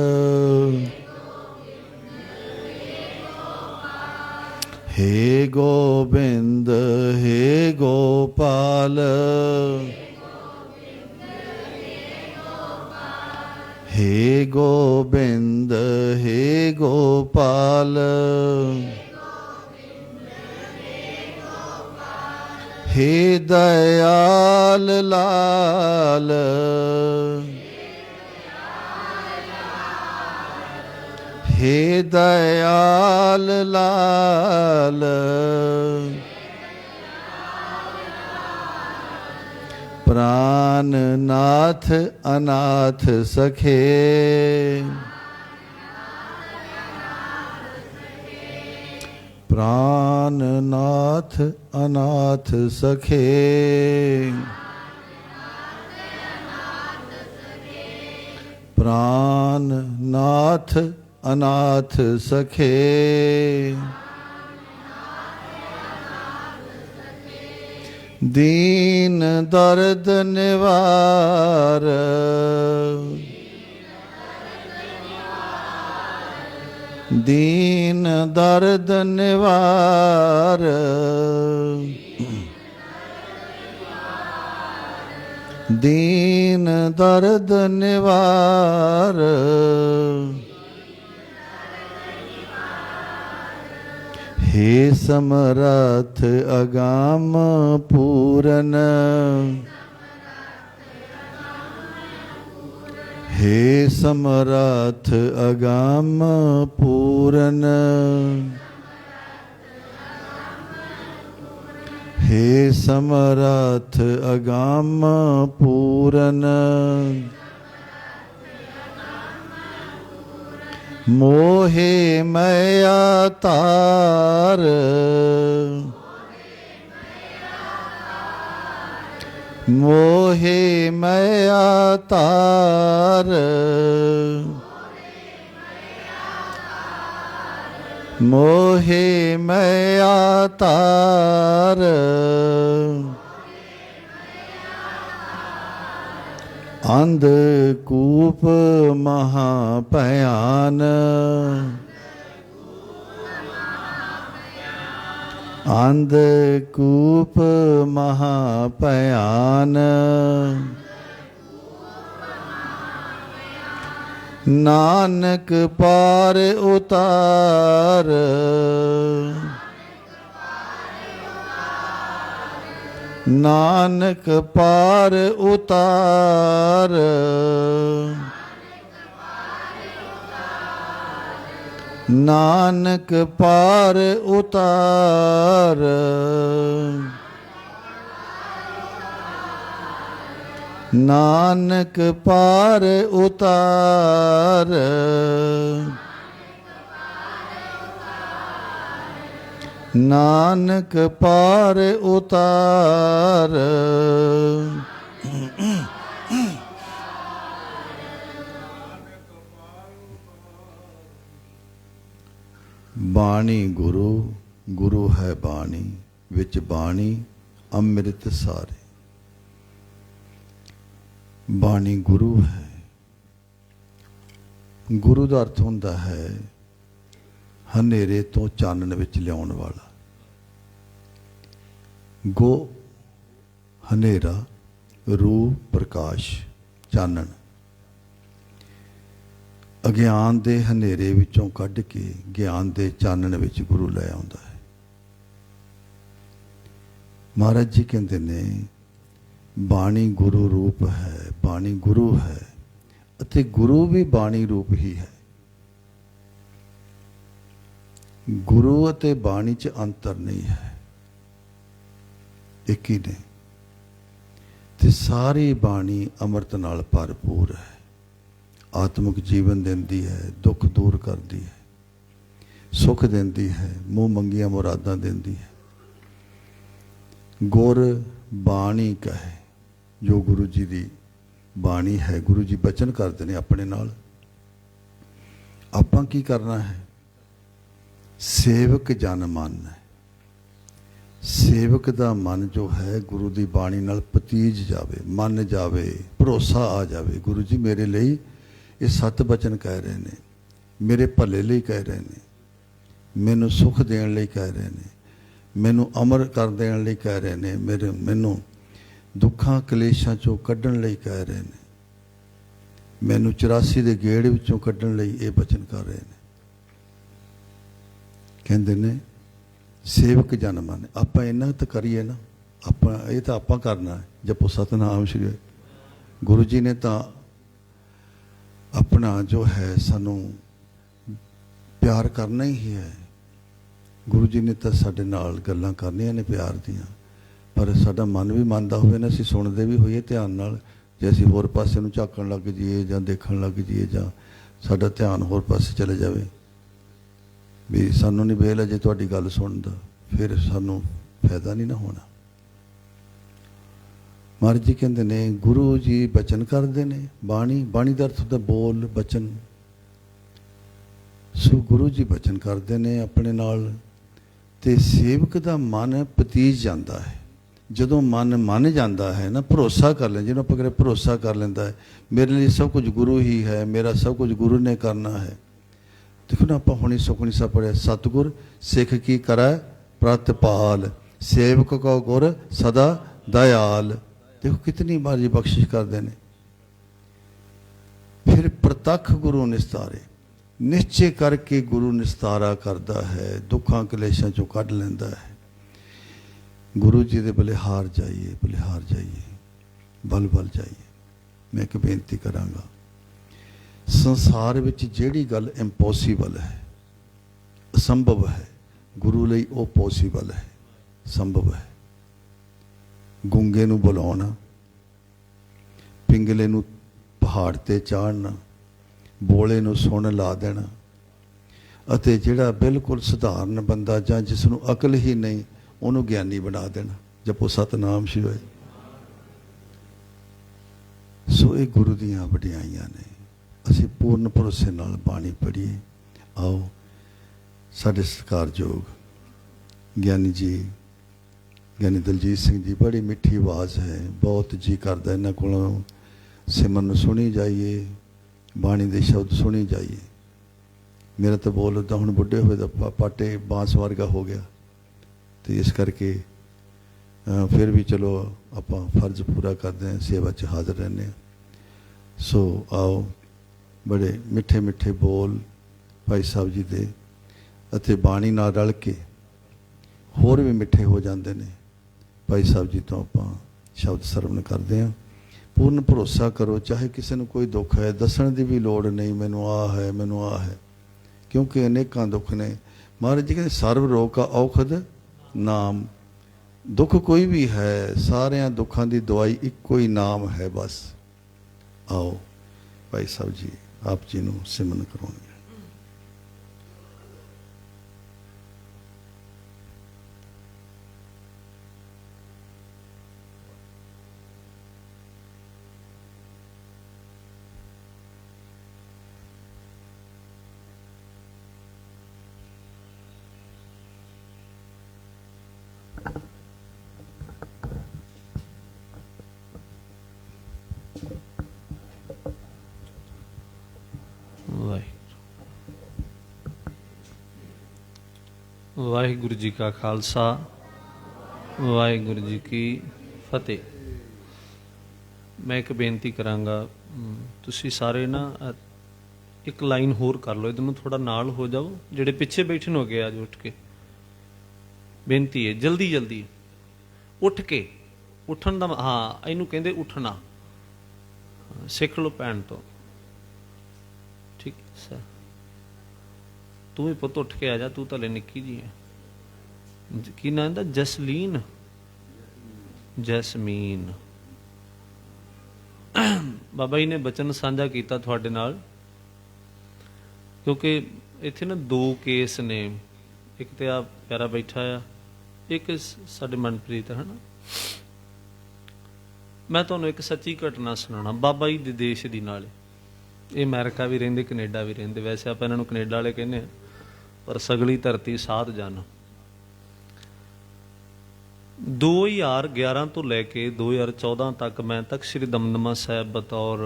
हे गोविंद हे गोपाल, हे गोविंद हे गोपाल, हे दयाल लाल, हे दयाल लाल, प्राणनाथ अनाथ सखे, प्राणनाथ अनाथ सखे, प्राणनाथ अनाथ सखे, दीन दर्द निवार, दीन दर्द निवार, दीन दर्द निवार, हे समरथ अगाम पूरन, हे समरथ अगाम पूरन, हे समरथ अगाम पूरन, मोहे मया तार, मोहे मया तार, मोहे मया तार, अंधकूप महाभयान, अंधकूप महाभयान, नानक पार उतार, नानक पार उतार, नानक पार उतार, नानक पार उतार, नानक पार उतार। बाणी गुरु, गुरु है बाणी, विच बाणी अमृत सारे। बाणी गुरु है। गुरु का अर्थ होंदा है हनेरे तो चानन विच लियाउण वाला। गो हनेरा, रू प्रकाश चानन। अज्ञान दे हनेरे विचों कढ़ के ज्ञान दे चानन विच गुरु लै आउंदा है। महाराज जी कहते ने बाणी गुरु रूप है, बाणी गुरु है अते गुरु भी बाणी रूप ही है। गुरु अते बाणी च अंतर नहीं है, एक ही ने। ते सारी बाणी अमृत नाल भरपूर है, आत्मिक जीवन देंदी है, दुख दूर करती है, सुख देंदी है, मूँह मंगिया मुरादां देंदी है। गुर बाणी कहे, जो गुरु जी की बाणी है, गुरु जी बचन करते हैं अपने नाल। आपां की करना है? सेवक जन मन है। सेवक का मन जो है गुरु की बाणी नाल पतीज जावे, मन जावे, भरोसा आ जावे। गुरु जी मेरे लिए ये सत बचन कह रहे हैं, मेरे भले लिए कह रहे हैं, मैनू सुख देने लिए कह रहे हैं, मैनू अमर कर देने लिए कह रहे हैं, मेरे मैनू दुखा कलेशां चों कढ़ण लिए कह रहे हैं, मैनू 84 के गेड़ विचों कढ़ण लिए ये बचन कर रहे हैं। कहते ने सेवक जन मन। आपां इन्ना तो करिए ना, आपां ये तो आपां करना है। जपो सतनाम श्री। गुरु जी ने तो अपना जो है सानू प्यार करना ही है। गुरु जी ने तो साडे नाल गल्लां करनियां ने प्यार दियां, ਪਰ ਸਾਡਾ ਮਨ ਵੀ ਮੰਨਦਾ ਹੋਵੇ ਨਾ, ਅਸੀਂ ਸੁਣਦੇ ਵੀ ਹੋਈਏ ਧਿਆਨ ਨਾਲ। ਜੇ ਅਸੀਂ ਹੋਰ ਪਾਸੇ ਨੂੰ ਝਾਕਣ ਲੱਗ ਜਾਈਏ ਜਾਂ ਦੇਖਣ ਲੱਗ ਜਾਈਏ ਜਾਂ ਸਾਡਾ ਧਿਆਨ ਹੋਰ ਪਾਸੇ ਚਲੇ ਜਾਵੇ ਵੀ ਸਾਨੂੰ ਨਹੀਂ ਵੇਲ ਅਜੇ ਤੁਹਾਡੀ ਗੱਲ ਸੁਣਨ ਦਾ, ਫਿਰ ਸਾਨੂੰ ਫਾਇਦਾ ਨਹੀਂ ਨਾ ਹੋਣਾ। ਮਹਾਰਾਜ ਜੀ ਕਹਿੰਦੇ ਨੇ ਗੁਰੂ ਜੀ ਬਚਨ ਕਰਦੇ ਨੇ, ਬਾਣੀ ਦਾ ਅਰਥ ਹੁੰਦਾ ਬੋਲ ਬਚਨ। ਸੋ ਗੁਰੂ ਜੀ ਬਚਨ ਕਰਦੇ ਨੇ ਆਪਣੇ ਨਾਲ, ਤੇ ਸੇਵਕ ਦਾ ਮਨ ਪਤੀਜ ਜਾਂਦਾ ਹੈ। ਜਦੋਂ ਮਨ ਮੰਨ ਜਾਂਦਾ ਹੈ ਨਾ, ਭਰੋਸਾ ਕਰ ਲੈ, ਜਿਹਨੂੰ ਆਪਾਂ ਕਹਿੰਦੇ ਭਰੋਸਾ ਕਰ ਲੈਂਦਾ ਹੈ, ਮੇਰੇ ਲਈ ਸਭ ਕੁਝ ਗੁਰੂ ਹੀ ਹੈ, ਮੇਰਾ ਸਭ ਕੁਝ ਗੁਰੂ ਨੇ ਕਰਨਾ ਹੈ। ਦੇਖੋ ਨਾ, ਆਪਾਂ ਹੁਣੀ ਸੁਖਮਨੀ ਸਾਹਿਬ ਪੜ੍ਹਿਆ, ਸਤਿਗੁਰ ਸਿੱਖ ਕੀ ਕਰੈ ਪ੍ਰਤਪਾਲ, ਸੇਵਕ ਕੋ ਗੁਰ ਸਦਾ ਦਇਆਲ। ਦੇਖੋ ਕਿਤਨੀ ਬਾਰੀ ਬਖਸ਼ਿਸ਼ ਕਰਦੇ ਨੇ। ਫਿਰ ਪ੍ਰਤੱਖ ਗੁਰੂ ਨਿਸਤਾਰੇ, ਨਿਸ਼ਚੇ ਕਰਕੇ ਗੁਰੂ ਨਿਸਤਾਰਾ ਕਰਦਾ ਹੈ, ਦੁੱਖਾਂ ਕਲੇਸ਼ਾਂ ਚੋਂ ਕੱਢ ਲੈਂਦਾ ਹੈ। ਗੁਰੂ ਜੀ ਦੇ ਬਲਿਹਾਰ ਜਾਈਏ, ਬਲਿਹਾਰ ਜਾਈਏ, ਬਲ ਜਾਈਏ। ਮੈਂ ਇੱਕ ਬੇਨਤੀ ਕਰਾਂਗਾ, ਸੰਸਾਰ ਵਿੱਚ ਜਿਹੜੀ ਗੱਲ ਇੰਪੋਸੀਬਲ ਹੈ, ਅਸੰਭਵ ਹੈ, ਗੁਰੂ ਲਈ ਉਹ ਪੋਸੀਬਲ ਹੈ, ਸੰਭਵ ਹੈ। ਗੂੰਗੇ ਨੂੰ ਬੁਲਾਉਣਾ, ਪਿੰਗਲੇ ਨੂੰ ਪਹਾੜ ਤੇ ਚਾੜਨਾ, ਬੋਲੇ ਨੂੰ ਸੁਣ ਲਾ ਦੇਣਾ, ਅਤੇ ਜਿਹੜਾ ਬਿਲਕੁਲ ਸਧਾਰਨ ਬੰਦਾ ਜਾਂ ਜਿਸ ਨੂੰ ਅਕਲ ਹੀ ਨਹੀਂ ਉਹਨੂੰ ਗਿਆਨੀ ਬਣਾ ਦੇਣਾ। ਜਪੋ ਸਤਨਾਮ ਸ਼੍ਰੀ ਵਾਹਿਗੁਰੂ। ਸੋ ਇਹ ਗੁਰੂ ਦੀਆਂ ਵਡਿਆਈਆਂ ਨੇ। ਅਸੀਂ ਪੂਰਨ ਭਰੋਸੇ ਨਾਲ ਬਾਣੀ ਪੜ੍ਹੀਏ। ਆਓ ਸਾਡੇ ਸਤਿਕਾਰਯੋਗ ਗਿਆਨੀ ਜੀ, ਗਿਆਨੀ ਦਲਜੀਤ ਸਿੰਘ ਜੀ, ਬੜੀ ਮਿੱਠੀ ਆਵਾਜ਼ ਹੈ, ਬਹੁਤ ਜੀ ਕਰਦਾ ਇਹਨਾਂ ਕੋਲੋਂ ਸਿਮਰਨ ਸੁਣੀ ਜਾਈਏ, ਬਾਣੀ ਦੇ ਸ਼ਬਦ ਸੁਣੀ ਜਾਈਏ। ਮੇਰਾ ਤਾਂ ਬੋਲ ਤਾਂ ਹੁਣ ਬੁੱਢੇ ਹੋਏ ਦਾ ਪਾਟੇ ਬਾਂਸ ਵਰਗਾ ਹੋ ਗਿਆ, ਤੇ ਇਸ ਕਰਕੇ ਫਿਰ ਵੀ ਚਲੋ ਆਪਾਂ ਫਰਜ਼ ਪੂਰਾ ਕਰਦੇ ਹਾਂ, ਸੇਵਾ 'ਚ ਹਾਜ਼ਰ ਰਹਿੰਦੇ ਹਾਂ। ਸੋ ਆਓ, ਬੜੇ ਮਿੱਠੇ ਮਿੱਠੇ ਬੋਲ ਭਾਈ ਸਾਹਿਬ ਜੀ ਦੇ, ਅਤੇ ਬਾਣੀ ਨਾਲ ਰਲ ਕੇ ਹੋਰ ਵੀ ਮਿੱਠੇ ਹੋ ਜਾਂਦੇ ਨੇ। ਭਾਈ ਸਾਹਿਬ ਜੀ ਤੋਂ ਆਪਾਂ ਸ਼ਬਦ ਸਰਵਣ ਕਰਦੇ ਹਾਂ। ਪੂਰਨ ਭਰੋਸਾ ਕਰੋ, ਚਾਹੇ ਕਿਸੇ ਨੂੰ ਕੋਈ ਦੁੱਖ ਹੈ, ਦੱਸਣ ਦੀ ਵੀ ਲੋੜ ਨਹੀਂ ਮੈਨੂੰ ਆਹ ਹੈ, ਮੈਨੂੰ ਆਹ ਹੈ, ਕਿਉਂਕਿ ਅਨੇਕਾਂ ਦੁੱਖ ਨੇ। ਮਹਾਰਾਜ ਜੀ ਕਹਿੰਦੇ ਸਰਵ ਰੋਗ ਕਾ ਔਖਦ ਨਾਮ। ਦੁੱਖ ਕੋਈ ਵੀ ਹੈ, ਸਾਰਿਆਂ ਦੁੱਖਾਂ ਦੀ ਦਵਾਈ ਇੱਕੋ ਹੀ ਨਾਮ ਹੈ, ਬਸ। ਆਓ ਭਾਈ ਸਾਹਿਬ ਜੀ ਆਪ ਜੀ ਨੂੰ ਸਿਮਰਨ ਕਰਾਉਣਗੇ। ਵਾਹਿਗੁਰੂ ਜੀ ਕਾ ਖਾਲਸਾ, ਵਾਹਿਗੁਰੂ ਜੀ ਕੀ ਫਤਿਹ। ਮੈਂ ਇੱਕ ਬੇਨਤੀ ਕਰਾਂਗਾ, ਤੁਸੀਂ ਸਾਰੇ ਨਾ ਇੱਕ ਲਾਈਨ ਹੋਰ ਕਰ ਲਓ, ਇਹਨੂੰ ਥੋੜਾ ਨਾਲ ਹੋ ਜਾਓ। ਜਿਹੜੇ ਪਿੱਛੇ ਬੈਠੇ ਹੋ ਗਏ ਅੱਜ ਉੱਠ ਕੇ, ਬੇਨਤੀ ਹੈ ਜਲਦੀ ਜਲਦੀ ਉੱਠ ਕੇ। ਉੱਠਣ ਦਾ ਹਾਂ, ਇਹਨੂੰ ਕਹਿੰਦੇ ਉੱਠਣਾ। ਸਿੱਖ ਲਓ ਭੈਣ ਤੋਂ, ਠੀਕ ਸਰ। ਤੂੰ ਵੀ ਪੁੱਤ ਉੱਠ ਕੇ ਆ ਜਾ, ਤੂੰ ਤਾਂ ਲੈ ਨਿੱਕੀ ਜੀ ਹੈ। ਕੀ ਨਾਂ ਇਹਦਾ? ਜਸਲੀਨ, ਜੈਸਮੀਨ। ਬਾਬਾ ਜੀ ਨੇ ਬਚਨ ਸਾਂਝਾ ਕੀਤਾ ਤੁਹਾਡੇ ਨਾਲ, ਕਿਉਂਕਿ ਇੱਥੇ ਨਾ ਦੋ ਕੇਸ ਨੇ। ਇੱਕ ਤੇ ਆ ਪਿਆਰਾ ਬੈਠਾ ਆ, ਇੱਕ ਸਾਡੇ ਮਨਪ੍ਰੀਤ ਹੈ ਨਾ। ਮੈਂ ਤੁਹਾਨੂੰ ਇੱਕ ਸੱਚੀ ਘਟਨਾ ਸੁਣਾਉਣਾ ਬਾਬਾ ਜੀ ਦੇ ਦੇਸ਼ ਦੀ ਨਾਲ। ਇਹ ਅਮਰੀਕਾ ਵੀ ਰਹਿੰਦੇ, ਕੈਨੇਡਾ ਵੀ ਰਹਿੰਦੇ। ਵੈਸੇ ਆਪਾਂ ਇਹਨਾਂ ਨੂੰ ਕੈਨੇਡਾ ਵਾਲੇ ਕਹਿੰਦੇ ਹਾਂ, ਪਰ ਸਗਲੀ ਧਰਤੀ ਸਾਧ ਜਨ। 2011 ਤੋਂ ਲੈ ਕੇ 2014 ਤੱਕ ਮੈਂ ਤਖਤ ਸ੍ਰੀ ਦਮਦਮਾ ਸਾਹਿਬ ਬਤੌਰ,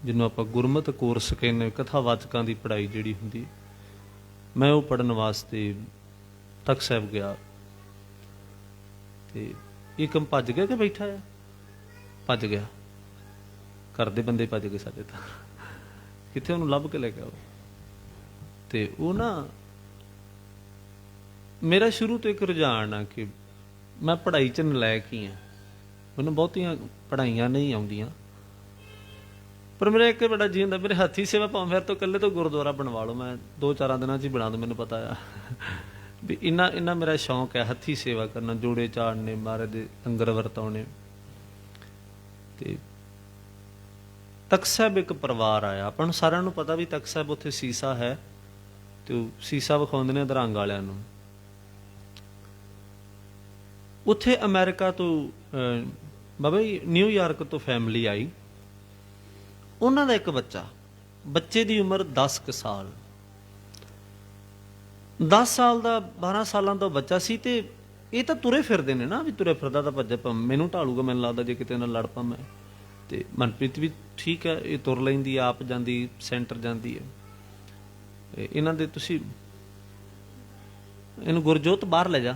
ਜਿਹਨੂੰ ਆਪਾਂ ਗੁਰਮਤਿ ਕੋਰਸ ਕਹਿੰਦੇ, ਕਥਾਵਾਚਕਾਂ ਦੀ ਪੜ੍ਹਾਈ ਜਿਹੜੀ ਹੁੰਦੀ, ਮੈਂ ਉਹ ਪੜ੍ਹਨ ਵਾਸਤੇ ਤਖਤ ਸਾਹਿਬ ਗਿਆ। ਤੇ ਇੱਕਮ ਭੱਜ ਗਿਆ ਕਿ ਬੈਠਾ ਆ? ਭੱਜ ਗਿਆ। ਘਰ ਦੇ ਬੰਦੇ ਭੱਜ ਗਏ ਸਾਡੇ ਤਾਂ, ਕਿੱਥੇ ਉਹਨੂੰ ਲੱਭ ਕੇ ਲੈ ਕੇ ਆਓ। ਤੇ ਉਹ ਨਾ, ਮੇਰਾ ਸ਼ੁਰੂ ਤੋਂ ਇੱਕ ਰੁਝਾਨ ਆ ਕਿ ਮੈਂ ਪੜ੍ਹਾਈ 'ਚ ਨਲਾਇਕ ਹੀ ਹਾਂ। ਮੈਨੂੰ ਬਹੁਤੀਆਂ ਪੜ੍ਹਾਈਆਂ ਨਹੀਂ ਆਉਂਦੀਆਂ, ਪਰ ਮੇਰਾ ਇੱਕ ਬੜਾ ਜੀ ਹੁੰਦਾ, ਮੇਰੇ ਹੱਥੀ ਸੇਵਾ ਭਾਵੇਂ ਫਿਰ ਤੋਂ ਇਕੱਲੇ ਤੋਂ ਗੁਰਦੁਆਰਾ ਬਣਵਾ ਲਓ, ਮੈਂ 2-4 ਦਿਨਾਂ 'ਚ ਹੀ ਬਣਾ ਦੂੰ, ਮੈਨੂੰ ਪਤਾ ਆ। ਵੀ ਇੰਨਾ ਮੇਰਾ ਸ਼ੌਂਕ ਹੈ ਹੱਥੀਂ ਸੇਵਾ ਕਰਨਾ, ਜੋੜੇ ਚਾੜਨੇ, ਮਹਾਰਾਜ ਦੇ ਲੰਗਰ ਵਰਤਾਉਣੇ। ਤੇ ਤਖਤ ਸਾਹਿਬ ਇੱਕ ਪਰਿਵਾਰ ਆਇਆ, ਆਪਾਂ ਨੂੰ ਸਾਰਿਆਂ ਨੂੰ ਪਤਾ ਵੀ ਤਖਤ ਸਾਹਿਬ ਉੱਥੇ ਸੀਸਾ ਹੈ, ਤੇ ਉਹ ਸੀਸਾ ਵਿਖਾਉਂਦੇ ਨੇ ਅਧਰੰਗ ਵਾਲਿਆਂ ਨੂੰ। ਉੱਥੇ ਅਮਰੀਕਾ ਤੋਂ ਬਾਬਾ ਜੀ ਨਿਊਯਾਰਕ ਤੋਂ ਫੈਮਿਲੀ ਆਈ, ਉਹਨਾਂ ਦਾ ਇੱਕ ਬੱਚੇ ਦੀ ਉਮਰ 10 ਕੁ ਸਾਲ, 10 ਸਾਲ ਦਾ 12 ਸਾਲਾਂ ਦਾ ਬੱਚਾ ਸੀ। ਤੇ ਇਹ ਤਾਂ ਤੁਰੇ ਫਿਰਦੇ ਨੇ ਨਾ, ਵੀ ਤੁਰੇ ਫਿਰਦਾ ਤਾਂ ਭੱਜਾ ਮੈਨੂੰ ਢਾਲੂਗਾ, ਮੈਨੂੰ ਲੱਗਦਾ ਜੇ ਕਿਤੇ ਨਾਲ ਲੜ ਪਾ ਮੈਂ। ਤੇ ਮਨਪ੍ਰੀਤ ਵੀ ਠੀਕ ਹੈ, ਇਹ ਤੁਰ ਲੈਂਦੀ, ਆਪ ਜਾਂਦੀ, ਸੈਂਟਰ ਜਾਂਦੀ ਹੈ। ਇਹਨਾਂ ਦੇ ਤੁਸੀਂ ਇਹਨੂੰ ਗੁਰਜੋਤ ਬਾਹਰ ਲੈ ਜਾ,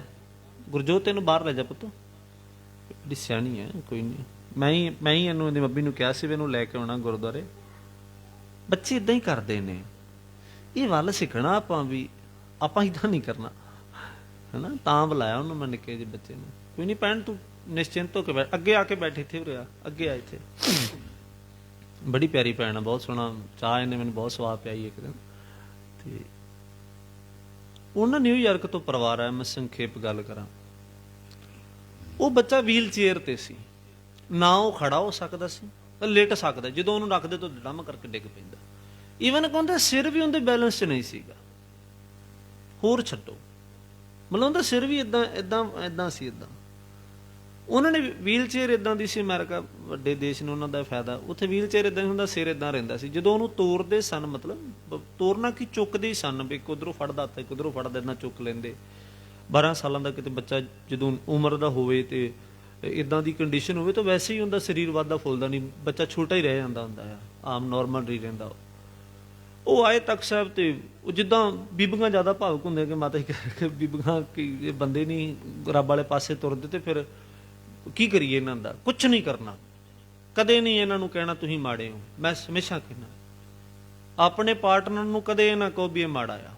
ਗੁਰਜੋਤ ਇਹਨੂੰ ਬਾਹਰ ਲੈ ਜਾ ਪੁੱਤ, ਬੜੀ ਸਿਆਣੀ ਹੈ, ਕੋਈ ਨਹੀਂ। ਮੈਂ ਹੀ ਇਹਨੂੰ ਇਹਦੀ ਮੰਮੀ ਨੂੰ ਕਿਹਾ ਸੀ ਵੀ ਇਹਨੂੰ ਲੈ ਕੇ ਆਉਣਾ ਗੁਰਦੁਆਰੇ। ਬੱਚੇ ਇਦਾਂ ਹੀ ਕਰਦੇ ਨੇ, ਇਹ ਵੱਲ ਸਿੱਖਣਾ ਆਪਾਂ ਵੀ, ਆਪਾਂ ਇਦਾਂ ਨਹੀਂ ਕਰਨਾ ਹੈਨਾ। ਤਾਂ ਬੁਲਾਇਆ ਉਹਨੂੰ ਮੈਂ ਨਿੱਕੇ ਜਿਹੇ ਬੱਚੇ ਨੂੰ। ਕੋਈ ਨਹੀਂ ਭੈਣ ਤੂੰ ਨਿਸ਼ਚਿੰਤ ਹੋ ਕੇ ਬੈਠ, ਅੱਗੇ ਆ ਕੇ ਬੈਠ, ਇੱਥੇ ਉਰੇ ਆ, ਅੱਗੇ ਆ ਇੱਥੇ। ਬੜੀ ਪਿਆਰੀ ਭੈਣ ਆ, ਬਹੁਤ ਸੋਹਣਾ ਚਾਹ ਇਹਨੇ ਮੈਨੂੰ ਬਹੁਤ ਸਵਾਦ ਪਿਆਈ ਇੱਕ ਦਿਨ। ਤੇ ਉਹਨਾਂ ਨਿਊਯਾਰਕ ਤੋਂ ਪਰਿਵਾਰ ਆਇਆ, ਮੈਂ ਸੰਖੇਪ ਗੱਲ ਕਰਾਂ। ਉਹ ਬੱਚਾ ਵੀਲ ਚੇਅਰ ਤੇ ਸੀ, ਨਾ ਉਹ ਖੜਾ ਹੋ ਸਕਦਾ ਸੀ, ਪਰ ਲੇਟ ਸਕਦਾ, ਜਦੋਂ ਉਹਨੂੰ ਰੱਖਦੇ ਤਾਂ ਡੰਮ ਕਰਕੇ ਡਿੱਗ ਪੈਂਦਾ। ਈਵਨ ਕਹਿੰਦੇ ਸਿਰ ਵੀ ਉਹਦੇ ਬੈਲੈਂਸ 'ਚ ਨਹੀਂ ਸੀਗਾ, ਹੋਰ ਛੱਡੋ, ਮਤਲਬ ਉਹਦਾ ਸਿਰ ਵੀ ਇਦਾਂ ਸੀ। ਉਹਨਾਂ ਨੇ ਵੀਲ ਚੇਅਰ ਇਦਾਂ ਦੀ ਸੀ, ਅਮਰੀਕਾ ਵੱਡੇ ਦੇਸ਼ ਨੇ, ਉਹਨਾਂ ਦਾ ਫਾਇਦਾ। ਉੱਥੇ ਵੀਲ ਚੇਅਰ ਇਦਾਂ ਹੁੰਦਾ, ਸਿਰ ਇਦਾਂ ਰਹਿੰਦਾ ਸੀ। ਜਦੋਂ ਉਹਨੂੰ ਤੋਰਦੇ ਸਨ, ਮਤਲਬ ਤੋਰਨਾ ਕੀ, ਚੁੱਕਦੇ ਹੀ ਸਨ, ਵੀ ਕਿੱਧਰੋਂ ਫੜਦਾ ਤੇ ਕਿੱਧਰੋਂ ਫੜਦਾ, ਇਦਾਂ ਚੁੱਕ ਲੈਂਦੇ। 12 ਸਾਲਾਂ ਦਾ ਕਿਤੇ ਬੱਚਾ ਜਦੋਂ ਉਮਰ ਦਾ ਹੋਵੇ ਤੇ ਇਦਾਂ ਦੀ ਕੰਡੀਸ਼ਨ ਹੋਵੇ ਤਾਂ ਵੈਸੇ ਹੀ ਹੁੰਦਾ, ਸਰੀਰ ਵੱਧਦਾ ਫੁੱਲਦਾ ਨਹੀਂ, ਬੱਚਾ ਛੋਟਾ ਹੀ ਰਹਿ ਜਾਂਦਾ ਹੁੰਦਾ ਆ, ਆਮ ਨੋਰਮਲ ਨਹੀਂ ਰਹਿੰਦਾ। ਉਹ ਆਏ ਤਖਤ ਸਾਹਿਬ ਤੇ ਉਹ ਜਿੱਦਾਂ ਬੀਬੀਆਂ ਜ਼ਿਆਦਾ ਭਾਵੁਕ ਹੁੰਦੇ ਕਿ ਮਾਤਾ ਜੀ ਬੀਬੀਆਂ ਕਿ ਬੰਦੇ ਨਹੀਂ ਰੱਬ ਵਾਲੇ ਪਾਸੇ ਤੁਰਦੇ, ਤੇ ਫਿਰ ਕੀ ਕਰੀਏ ਇਹਨਾਂ ਦਾ? ਕੁਛ ਨਹੀਂ ਕਰਨਾ, ਕਦੇ ਨਹੀਂ ਇਹਨਾਂ ਨੂੰ ਕਹਿਣਾ ਤੁਸੀਂ ਮਾੜੇ ਹੋ। ਮੈਂ ਹਮੇਸ਼ਾ ਕਹਿਣਾ ਆਪਣੇ ਪਾਰਟਨਰ ਨੂੰ ਕਦੇ ਇਹ ਨਾ ਕਹੋ ਵੀ ਇਹ ਮਾੜਾ ਆ।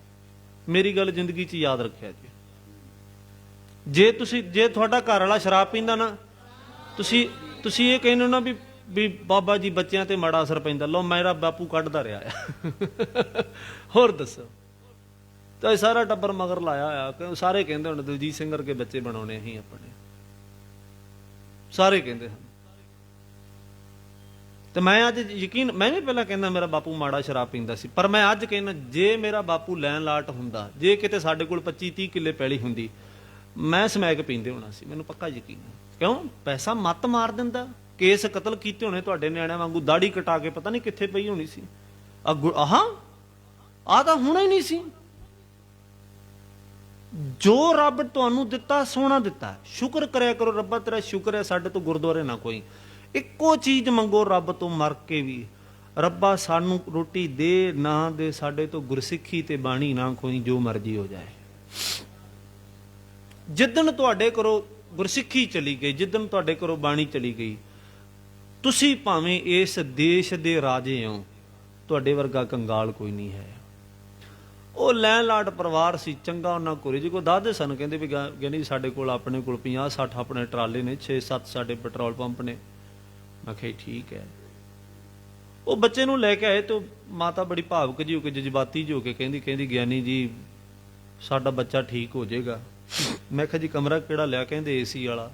ਮੇਰੀ ਗੱਲ ਜ਼ਿੰਦਗੀ 'ਚ ਯਾਦ ਰੱਖਿਆ ਜੀ, ਜੇ ਤੁਹਾਡਾ ਘਰ ਵਾਲਾ ਸ਼ਰਾਬ ਪੀਂਦਾ ਨਾ, ਤੁਸੀਂ ਇਹ ਕਹਿੰਦੇ ਹੋ ਨਾ ਵੀ ਬਾਬਾ ਜੀ ਬੱਚਿਆਂ ਤੇ ਮਾੜਾ ਅਸਰ ਪੈਂਦਾ, ਲਓ ਮੇਰਾ ਬਾਪੂ ਕੱਢਦਾ ਰਿਹਾ ਆ। ਹੋਰ ਦੱਸੋ, ਤਾਂ ਸਾਰਾ ਟੱਬਰ ਮਗਰ ਲਾਇਆ ਹੋਇਆ, ਸਾਰੇ ਕਹਿੰਦੇ ਹੁਣ ਦਲਜੀਤ ਸਿੰਘ ਵਰਗੇ ਬੱਚੇ ਬਣਾਉਣੇ ਅਸੀਂ ਆਪਣੇ, ਸਾਰੇ ਕਹਿੰਦੇ ਹਨ। ਤੇ ਮੈਂ ਅੱਜ ਯਕੀਨ, ਮੈਂ ਵੀ ਪਹਿਲਾਂ ਕਹਿੰਦਾ ਮੇਰਾ ਬਾਪੂ ਮਾੜਾ ਸ਼ਰਾਬ ਪੀਂਦਾ ਸੀ, ਪਰ ਮੈਂ ਅੱਜ ਕਹਿੰਦਾ ਜੇ ਮੇਰਾ ਬਾਪੂ ਲੈਣ ਲਾਟ ਹੁੰਦਾ, ਜੇ ਕਿਤੇ ਸਾਡੇ ਕੋਲ 25-30 ਕਿੱਲੇ ਪੈਲੀ ਹੁੰਦੀ, ਮੈਂ ਸਮੈਕ ਪੀਂਦੇ ਹੋਣਾ ਸੀ, ਮੈਨੂੰ ਪੱਕਾ ਯਕੀਨ ਹੈ। ਕਿਉਂ? ਪੈਸਾ ਮੱਤ ਮਾਰ ਦਿੰਦਾ। ਕੇਸ ਕਤਲ ਕੀਤੇ ਹੋਣੇ ਤੁਹਾਡੇ ਨਿਆਣਿਆਂ ਵਾਂਗੂ, ਦਾੜੀ ਕਟਾ ਕੇ ਪਤਾ ਨਹੀਂ ਕਿੱਥੇ ਪਈ ਹੋਣੀ ਸੀ। ਆਹ ਤਾਂ ਹੋਣਾ ਹੀ ਨਹੀਂ ਸੀ। ਜੋ ਰੱਬ ਤੁਹਾਨੂੰ ਦਿੱਤਾ ਸੋਹਣਾ ਦਿੱਤਾ, ਸ਼ੁਕਰ ਕਰਿਆ ਕਰੋ, ਰੱਬਾ ਤੇਰਾ ਸ਼ੁਕਰ ਹੈ ਸਾਡੇ ਤੋਂ ਗੁਰਦੁਆਰੇ ਨਾ ਕੋਈ। ਇੱਕੋ ਚੀਜ਼ ਮੰਗੋ ਰੱਬ ਤੋਂ ਮਰ ਕੇ ਵੀ, ਰੱਬਾ ਸਾਨੂੰ ਰੋਟੀ ਦੇ ਨਾ ਦੇ, ਸਾਡੇ ਤੋਂ ਗੁਰਸਿੱਖੀ ਤੇ ਬਾਣੀ ਨਾ ਕੋਈ, ਜੋ ਮਰਜ਼ੀ ਹੋ ਜਾਏ। ਜਿੱਦਣ ਤੁਹਾਡੇ ਘਰੋਂ ਗੁਰਸਿੱਖੀ ਚਲੀ ਗਈ, ਜਿੱਦਣ ਤੁਹਾਡੇ ਘਰੋਂ ਬਾਣੀ ਚਲੀ ਗਈ, ਤੁਸੀਂ ਭਾਵੇਂ ਇਸ ਦੇਸ਼ ਦੇ ਰਾਜੇ ਹੋ, ਤੁਹਾਡੇ ਵਰਗਾ ਕੰਗਾਲ ਕੋਈ ਨਹੀਂ ਹੈ। ਉਹ ਲੈਣ ਲਾਟ ਪਰਿਵਾਰ ਸੀ, ਚੰਗਾ ਉਹਨਾਂ ਕੋਲ ਜੀ ਕੋਈ ਦੱਸਦੇ ਸਨ, ਕਹਿੰਦੇ ਵੀ ਕਹਿੰਦੇ ਸਾਡੇ ਕੋਲ ਆਪਣੇ ਕੋਲ 50-60 ਆਪਣੇ ਟਰਾਲੇ ਨੇ, 6-7 ਸਾਡੇ ਪੈਟਰੋਲ ਪੰਪ ਨੇ। ਮੈਂ ਕਿਹਾ ਠੀਕ ਹੈ। ਉਹ ਬੱਚੇ ਨੂੰ ਲੈ ਕੇ ਆਏ ਤੇ ਮਾਤਾ ਬੜੀ ਭਾਵੁਕ ਜੀ ਹੋ ਕੇ, ਜਜ਼ਬਾਤੀ ਜੀ ਹੋ ਕੇ ਕਹਿੰਦੀ ਗਿਆਨੀ ਜੀ ਸਾਡਾ ਬੱਚਾ ਠੀਕ ਹੋ ਜਾਏਗਾ। ਮੈਂ ਕਿਹਾ ਜੀ ਕਮਰਾ ਕਿਹੜਾ ਲਿਆ? ਕਹਿੰਦੇ ਏਸੀ ਵਾਲਾ।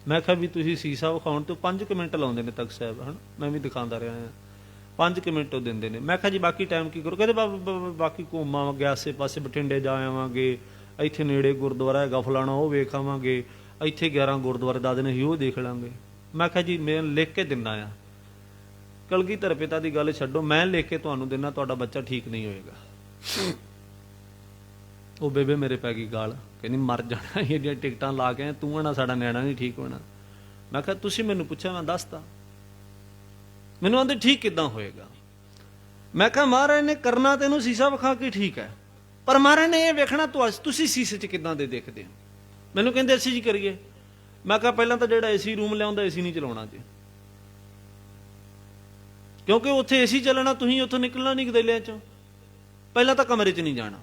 ਮੈਂ ਕਿਹਾ ਵੀ ਤੁਸੀਂ ਸੀਸਾ ਵਿਖਾਉਣ ਤੋਂ 5 ਮਿੰਟ ਲਾਉਂਦੇ ਨੇ ਤਖਤ ਸਾਹਿਬ, ਹਨ ਮੈਂ ਵੀ ਦਿਖਾਉਂਦਾ ਰਿਹਾ ਹਾਂ, 5 ਮਿੰਟ ਉਹ ਦਿੰਦੇ ਨੇ। ਮੈਂ ਕਿਹਾ ਜੀ ਬਾਕੀ ਟਾਈਮ ਕੀ ਕਰੋ? ਕਹਿੰਦੇ ਬਾਕੀ ਘੁੰਮ ਆਵਾਂਗੇ, ਆਸੇ ਪਾਸੇ ਬਠਿੰਡੇ ਜਾ ਆਵਾਂਗੇ, ਇੱਥੇ ਨੇੜੇ ਗੁਰਦੁਆਰਾ ਹੈਗਾ ਫਲਾਣਾ, ਉਹ ਵੇਖ ਆਵਾਂਗੇ, ਇੱਥੇ 11 ਗੁਰਦੁਆਰੇ ਦੱਸਦੇ ਨੇ, ਉਹ ਦੇਖ ਲਾਂਗੇ। ਮੈਂ ਕਿਹਾ ਜੀ ਮੈਂ ਲਿਖ ਕੇ ਦਿੰਦਾ ਆ, ਕਲਗੀਧਰ ਪਿਤਾ ਦੀ ਗੱਲ ਛੱਡੋ, ਮੈਂ ਲਿਖ ਕੇ ਤੁਹਾਨੂੰ ਦਿੰਦਾ, ਤੁਹਾਡਾ ਬੱਚਾ ਠੀਕ ਨਹੀਂ ਹੋਏਗਾ। ਉਹ ਬੇਬੇ ਮੇਰੇ ਪੈ ਗਈ ਗਾਲ, ਕਹਿੰਦੀ ਮਰ ਜਾਣਾ, ਇਹਦੀਆਂ ਟਿਕਟਾਂ ਲਾ ਕੇ ਤੂੰ ਆਣਾ, ਸਾਡਾ ਨਿਆਣਾ ਨਹੀਂ ਠੀਕ ਹੋਣਾ। ਮੈਂ ਕਿਹਾ ਤੁਸੀਂ ਮੈਨੂੰ ਪੁੱਛਿਆ, ਮੈਂ ਦੱਸਤਾ। ਮੈਨੂੰ ਆਂਦੇ ਠੀਕ ਕਿੱਦਾਂ ਹੋਏਗਾ? ਮੈਂ ਕਿਹਾ ਮਹਾਰਾਜ ਨੇ ਕਰਨਾ ਤੈਨੂੰ ਸੀਸਾ ਵਿਖਾ ਕੇ ਠੀਕ ਹੈ, ਪਰ ਮਹਾਰਾਜ ਨੇ ਇਹ ਵੇਖਣਾ ਤੁਸੀਂ ਸੀਸੇ 'ਚ ਕਿੱਦਾਂ ਦੇ ਦੇਖਦੇ ਹੋ। ਮੈਨੂੰ ਕਹਿੰਦੇ ਅਸੀਂ ਜੀ ਕਰੀਏ। ਮੈਂ ਕਿਹਾ ਪਹਿਲਾਂ ਤਾਂ ਜਿਹੜਾ ਏਸੀ ਰੂਮ ਲਿਆਉਂਦਾ ਏਸੀ ਨਹੀਂ ਚਲਾਉਣਾ ਜੀ, ਕਿਉਂਕਿ ਉੱਥੇ ਏਸੀ ਚੱਲਣਾ, ਤੁਸੀਂ ਉੱਥੋਂ ਨਿਕਲਣਾ ਨਹੀਂ ਗਦੇਲਿਆਂ 'ਚੋਂ। ਪਹਿਲਾਂ ਤਾਂ ਕਮਰੇ 'ਚ ਨਹੀਂ ਜਾਣਾ।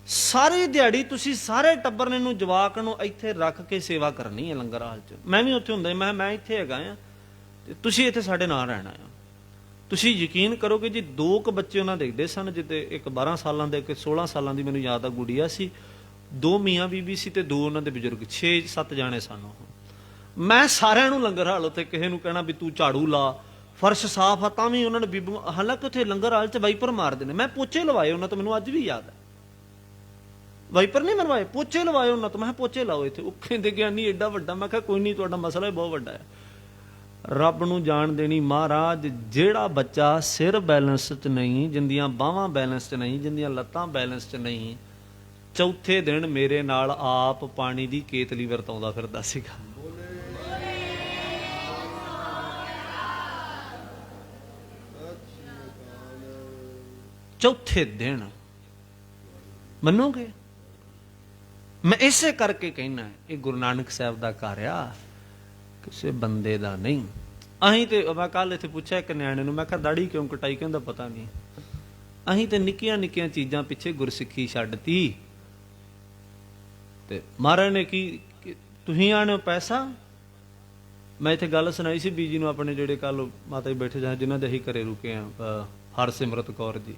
ਸਾਰੀ ਦਿਹਾੜੀ ਤੁਸੀਂ ਸਾਰੇ ਟੱਬਰ ਨੇ ਨੂੰ ਜਵਾਕ ਨੂੰ ਇੱਥੇ ਰੱਖ ਕੇ ਸੇਵਾ ਕਰਨੀ ਹੈ ਲੰਗਰ ਹਾਲ 'ਚ। ਮੈਂ ਵੀ ਉੱਥੇ ਹੁੰਦਾ, ਮੈਂ ਇੱਥੇ ਹੈਗਾ ਆ ਤੇ ਤੁਸੀਂ ਇੱਥੇ ਸਾਡੇ ਨਾਲ ਰਹਿਣਾ ਆ। ਤੁਸੀਂ ਯਕੀਨ ਕਰੋਗੇ ਜੀ, 2 ਕੁ ਬੱਚੇ ਉਹਨਾਂ ਦੇਖਦੇ ਸਨ, ਜਿੱਤੇ ਇੱਕ 12 ਸਾਲਾਂ ਦਾ, ਇੱਕ 16 ਸਾਲਾਂ ਦੀ, ਮੈਨੂੰ ਯਾਦ ਆ ਗੁੜੀਆ ਸੀ, 2 ਮੀਆਂ ਬੀਬੀ ਸੀ ਤੇ 2 ਉਹਨਾਂ ਦੇ ਬਜ਼ੁਰਗ, 6-7 ਜਾਣੇ ਸਨ ਉਹ। ਮੈਂ ਸਾਰਿਆਂ ਨੂੰ ਲੰਗਰ ਹਾਲ ਉੱਤੇ ਕਿਸੇ ਨੂੰ ਕਹਿਣਾ ਵੀ ਤੂੰ ਝਾੜੂ ਲਾ, ਫਰਸ਼ ਸਾਫ਼ ਆ, ਤਾਂ ਵੀ ਉਹਨਾਂ ਨੇ ਬੀਬੀ, ਹਾਲਾਂਕਿ ਉੱਥੇ ਲੰਗਰ ਹਾਲ 'ਚ ਵਾਈਪਰ ਮਾਰਦੇ ਨੇ, ਮੈਂ ਪੋਚੇ ਲਵਾਏ ਉਹਨਾਂ ਤੋਂ, ਮੈਨੂੰ ਅੱਜ ਵੀ ਯਾਦ ਹੈ। ਵਾਈਪਰ ਨਹੀਂ ਮਰਵਾਏ, ਪੋਚੇ ਲਵਾਏ ਉਹਨਾਂ ਤੋਂ। ਮੈਂ ਕਿਹਾ ਪੋਚੇ ਲਾਓ ਇੱਥੇ। ਉਹ ਕਹਿੰਦੇ ਗਿਆਨੀ ਏਡਾ ਵੱਡਾ। ਮੈਂ ਕਿਹਾ ਕੋਈ ਨਹੀਂ, ਤੁਹਾਡਾ ਮਸਲਾ ਹੀ ਬਹੁਤ ਵੱਡਾ ਹੈ। ਰੱਬ ਨੂੰ ਜਾਣ ਦੇਣੀ ਮਹਾਰਾਜ, ਜਿਹੜਾ ਬੱਚਾ ਸਿਰ ਬੈਲੈਂਸ 'ਚ ਨਹੀਂ, ਜਿੰਦੀਆਂ ਬਾਹਾਂ ਬੈਲੈਂਸ 'ਚ ਨਹੀਂ, ਜਿੰਦੀਆਂ ਲੱਤਾਂ ਬੈਲੈਂਸ 'ਚ ਨਹੀਂ, ਚੌਥੇ ਦਿਨ ਮੇਰੇ ਨਾਲ ਆਪ ਪਾਣੀ ਦੀ ਕੇਤਲੀ ਵਰਤਾਉਂਦਾ ਫਿਰਦਾ ਸੀਗਾ। ਚੌਥੇ ਦਿਨ, ਮੰਨੋਗੇ? ਮੈਂ ਇਸੇ ਕਰਕੇ ਕਹਿਣਾ, ਇਹ ਗੁਰੂ ਨਾਨਕ ਸਾਹਿਬ ਦਾ ਘਰ ਆ, ਕਿਸੇ ਬੰਦੇ ਦਾ ਨਹੀਂ। ਅਸੀਂ ਤੇ, ਮੈਂ ਕੱਲ ਇੱਥੇ ਪੁੱਛਿਆ ਇੱਕ ਨਿਆਣੇ ਨੂੰ, ਮੈਂ ਕਿਹਾ ਦਾੜੀ ਕਿਉਂ ਕਟਾਈ? ਕਹਿੰਦਾ ਪਤਾ ਨਹੀਂ। ਅਸੀਂ ਤੇ ਨਿੱਕੀਆਂ ਨਿੱਕੀਆਂ ਚੀਜ਼ਾਂ ਪਿੱਛੇ ਗੁਰਸਿੱਖੀ ਛੱਡਤੀ। ਤੇ ਮਹਾਰਾਜ ਨੇ ਕੀ, ਤੁਸੀਂ ਆਣੇ ਪੈਸਾ। ਮੈਂ ਇੱਥੇ ਗੱਲ ਸੁਣਾਈ ਸੀ ਬੀਜੀ ਨੂੰ ਆਪਣੇ, ਜਿਹੜੇ ਕੱਲ ਮਾਤਾ ਜੀ ਬੈਠੇ ਜਾਂ ਜਿਨ੍ਹਾਂ ਦੇ ਅਸੀਂ ਘਰੇ ਰੁਕੇ ਆ, ਹਰਸਿਮਰਤ ਕੌਰ ਜੀ।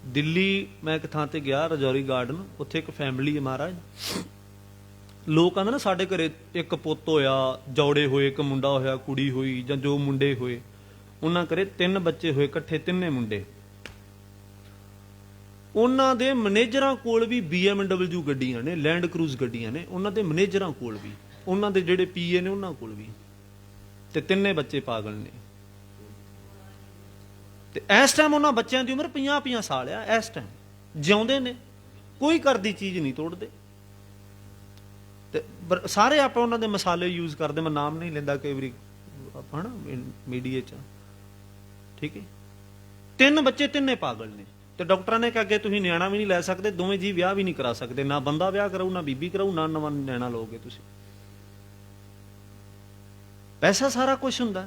ਦਿੱਲੀ ਮੈਂ ਇੱਕ ਥਾਂ ਤੇ ਗਿਆ, ਰਜੌਰੀ ਗਾਰਡਨ, ਉੱਥੇ ਇੱਕ ਫੈਮਿਲੀ ਹੈ ਮਹਾਰਾਜ। ਲੋਕ ਕਹਿੰਦੇ ਨਾ ਸਾਡੇ ਘਰੇ ਇੱਕ ਪੁੱਤ ਹੋਇਆ, ਜੋੜੇ ਹੋਏ, ਇੱਕ ਮੁੰਡਾ ਹੋਇਆ, ਕੁੜੀ ਹੋਈ, ਜਾਂ ਜੋ ਮੁੰਡੇ ਹੋਏ, ਉਹਨਾਂ ਘਰੇ 3 ਬੱਚੇ ਹੋਏ ਇਕੱਠੇ, 3 ਮੁੰਡੇ। ਉਹਨਾਂ ਦੇ ਮੈਨੇਜਰਾਂ ਕੋਲ ਵੀ BMW ਗੱਡੀਆਂ ਨੇ, ਲੈਂਡ ਕਰੂਜ਼ ਗੱਡੀਆਂ ਨੇ, ਉਹਨਾਂ ਦੇ ਮੈਨੇਜਰਾਂ ਕੋਲ ਵੀ, ਉਹਨਾਂ ਦੇ ਜਿਹੜੇ ਪੀਏ ਨੇ ਉਹਨਾਂ ਕੋਲ ਵੀ, ਤੇ 3 ਬੱਚੇ ਪਾਗਲ ਨੇ। ਤੇ ਇਸ ਟਾਈਮ ਉਹਨਾਂ ਬੱਚਿਆਂ ਦੀ ਉਮਰ 50-50 ਸਾਲ ਆ। ਇਸ ਟਾਈਮ ਜਿਉਂਦੇ ਨੇ, ਕੋਈ ਘਰ ਦੀ ਚੀਜ਼ ਨਹੀਂ ਤੋੜਦੇ। ਤੇ ਸਾਰੇ ਆਪਾਂ ਉਹਨਾਂ ਦੇ ਮਸਾਲੇ ਯੂਜ਼ ਕਰਦੇ, ਮੈਂ ਨਾਮ ਨਹੀਂ ਲੈਂਦਾ ਕਈ ਵਾਰੀ ਆਪਾਂ ਨਾ ਮੀਡੀਆ 'ਚ, ਠੀਕ ਹੈ। 3 ਬੱਚੇ, 3 ਪਾਗਲ ਨੇ। ਤੇ ਡਾਕਟਰਾਂ ਨੇ ਕਿਹਾ ਕਿ ਤੁਸੀਂ ਨਿਆਣਾ ਵੀ ਨਹੀਂ ਲੈ ਸਕਦੇ, ਦੋਵੇਂ ਜੀ ਵਿਆਹ ਵੀ ਨਹੀਂ ਕਰਾ ਸਕਦੇ, ਨਾ ਬੰਦਾ ਵਿਆਹ ਕਰਾਊ, ਨਾ ਬੀਬੀ ਕਰਾਊ, ਨਾ ਨਵਾਂ ਨਿਆਣਾ ਲਓਗੇ ਤੁਸੀਂ। ਪੈਸਾ ਸਾਰਾ ਕੁਝ ਹੁੰਦਾ।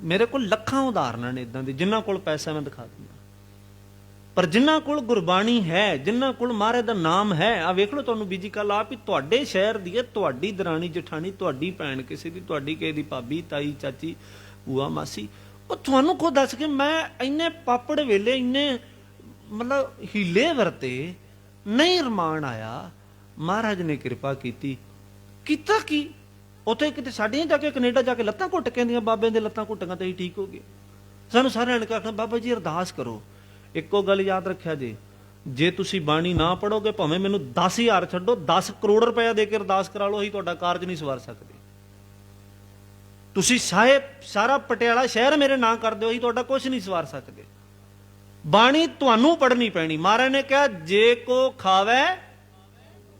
ਮੇਰੇ ਕੋਲ ਲੱਖਾਂ ਉਦਾਹਰਨਾਂ ਨੇ ਇਦਾਂ ਦੇ, ਜਿਨ੍ਹਾਂ ਕੋਲ ਪੈਸਾ ਮੈਂ ਦਿਖਾ ਦਿੰਦਾ। ਪਰ ਜਿਨ੍ਹਾਂ ਕੋਲ ਗੁਰਬਾਣੀ ਹੈ, ਜਿਨ੍ਹਾਂ ਕੋਲ ਮਹਾਰਾਜ ਦਾ ਨਾਮ ਹੈ, ਆ ਵੇਖ ਲਓ, ਤੁਹਾਨੂੰ ਬੀਜੀ ਕੱਲ ਆਪ ਹੀ ਤੁਹਾਡੇ ਸ਼ਹਿਰ ਦੀ ਹੈ, ਤੁਹਾਡੀ ਦਰਾਣੀ ਜਠਾਣੀ, ਤੁਹਾਡੀ ਭੈਣ ਕਿਸੇ ਦੀ, ਤੁਹਾਡੀ ਕਿਸੇ ਦੀ ਭਾਬੀ, ਤਾਈ, ਚਾਚੀ, ਭੂਆ, ਮਾਸੀ, ਉਹ ਤੁਹਾਨੂੰ ਖੁਦ ਦੱਸ ਕੇ, ਮੈਂ ਇੰਨੇ ਪਾਪੜ ਵੇਲੇ, ਇੰਨੇ ਮਤਲਬ ਹੀਲੇ ਵਰਤੇ, ਨਹੀਂ ਰਮਾਨ ਆਇਆ। ਮਹਾਰਾਜ ਨੇ ਕਿਰਪਾ ਕੀਤੀ। ਕੀਤਾ ਕੀ? ਉੱਥੇ ਕਿਤੇ ਸਾਡੀਆਂ ਜਾ ਕੇ ਕੈਨੇਡਾ ਜਾ ਕੇ ਲੱਤਾਂ ਘੁੱਟ ਕੇ ਆਂਦੀਆਂ, ਬਾਬਿਆਂ ਦੇ ਲੱਤਾਂ ਘੁੱਟਾਂ ਤੇ ਹੀ ਠੀਕ ਹੋ ਗਏ। ਸਾਨੂੰ ਸਾਰਿਆਂ ਨੇ ਆਖਣਾ, ਬਾਬਾ ਜੀ ਅਰਦਾਸ ਕਰੋ। ਇੱਕੋ ਗੱਲ ਯਾਦ ਰੱਖਿਆ ਜੇ ਤੁਸੀਂ ਬਾਣੀ ਨਾ ਪੜੋਗੇ, ਭਾਵੇਂ ਮੈਨੂੰ 10,000 ਛੱਡੋ, 10 ਕਰੋੜ ਰੁਪਇਆ ਦੇ ਕੇ ਅਰਦਾਸ ਕਰਾ ਲਓ, ਅਸੀਂ ਤੁਹਾਡਾ ਕਾਰਜ ਨਹੀਂ ਸਵਾਰ ਸਕਦੇ। ਤੁਸੀਂ ਸਾਰਾ ਪਟਿਆਲਾ ਸ਼ਹਿਰ ਮੇਰੇ ਨਾਂ ਕਰ ਦਿਓ, ਅਸੀਂ ਤੁਹਾਡਾ ਕੁਝ ਨਹੀਂ ਸਵਾਰ ਸਕਦੇ। ਬਾਣੀ ਤੁਹਾਨੂੰ ਪੜਨੀ ਪੈਣੀ। ਮਹਾਰਾਜ ਨੇ ਕਿਹਾ, ਜੇ ਕੋ ਖਾਵੇ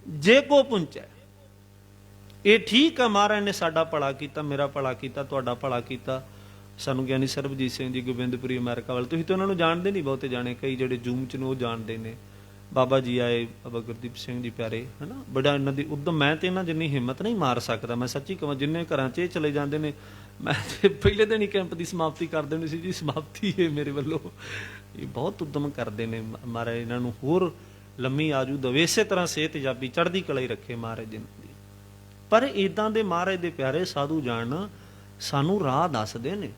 ਜੇ ਕੋ ਪੁੰਚੈ। ਇਹ ਠੀਕ ਆ, ਮਹਾਰਾਜ ਨੇ ਸਾਡਾ ਭਲਾ ਕੀਤਾ, ਮੇਰਾ ਭਲਾ ਕੀਤਾ, ਤੁਹਾਡਾ ਭਲਾ ਕੀਤਾ। ਸਾਨੂੰ ਗਿਆਨੀ ਸਰਬਜੀਤ ਸਿੰਘ ਜੀ ਗੋਬਿੰਦਪੁਰੀ ਅਮਰੀਕਾ ਵੱਲ, ਤੁਸੀਂ ਤਾਂ ਉਹਨਾਂ ਨੂੰ ਜਾਣਦੇ ਨਹੀਂ, ਬਹੁਤੇ ਜਾਣੇ, ਕਈ ਜਿਹੜੇ ਜੂਮ 'ਚ ਨੇ ਉਹ ਜਾਣਦੇ ਨੇ। ਬਾਬਾ ਜੀ ਆਏ, ਬਾਬਾ ਗੁਰਦੀਪ ਸਿੰਘ ਜੀ ਪਿਆਰੇ, ਹਨਾ, ਬੜਾ ਇਹਨਾਂ ਦੀ ਉਦਮ। ਮੈਂ ਤੇ ਇਹਨਾਂ ਜਿੰਨੀ ਹਿੰਮਤ ਨਹੀਂ ਮਾਰ ਸਕਦਾ, ਮੈਂ ਸੱਚੀ ਕਹਾਂ। ਜਿੰਨੇ ਘਰਾਂ 'ਚ ਇਹ ਚਲੇ ਜਾਂਦੇ ਨੇ, ਮੈਂ ਤੇ ਪਹਿਲੇ ਦਿਨ ਹੀ ਕੈਂਪ ਦੀ ਸਮਾਪਤੀ ਕਰ ਦੇਣੀ ਸੀ ਜੀ, ਸਮਾਪਤੀ ਹੈ ਮੇਰੇ ਵੱਲੋਂ। ਇਹ ਬਹੁਤ ਉਦਮ ਕਰਦੇ ਨੇ। ਮਹਾਰਾਜ ਇਹਨਾਂ ਨੂੰ ਹੋਰ ਲੰਮੀ ਆਜੂ ਦਵੇ, ਇਸੇ ਤਰ੍ਹਾਂ ਸਿਹਤ ਜਾਬੀ ਚੜ੍ਹਦੀ ਕਲਾ ਹੀ ਰੱਖੇ ਮਹਾਰਾਜ ਜੀ ਦੀ। ਪਰ ਇਦਾਂ ਦੇ ਮਹਾਰਾਜ ਦੇ ਪਿਆਰੇ ਸਾਧੂ ਜਾਣ ਸਾਨੂੰ ਰਾਹ ਦੱਸਦੇ ਨੇ।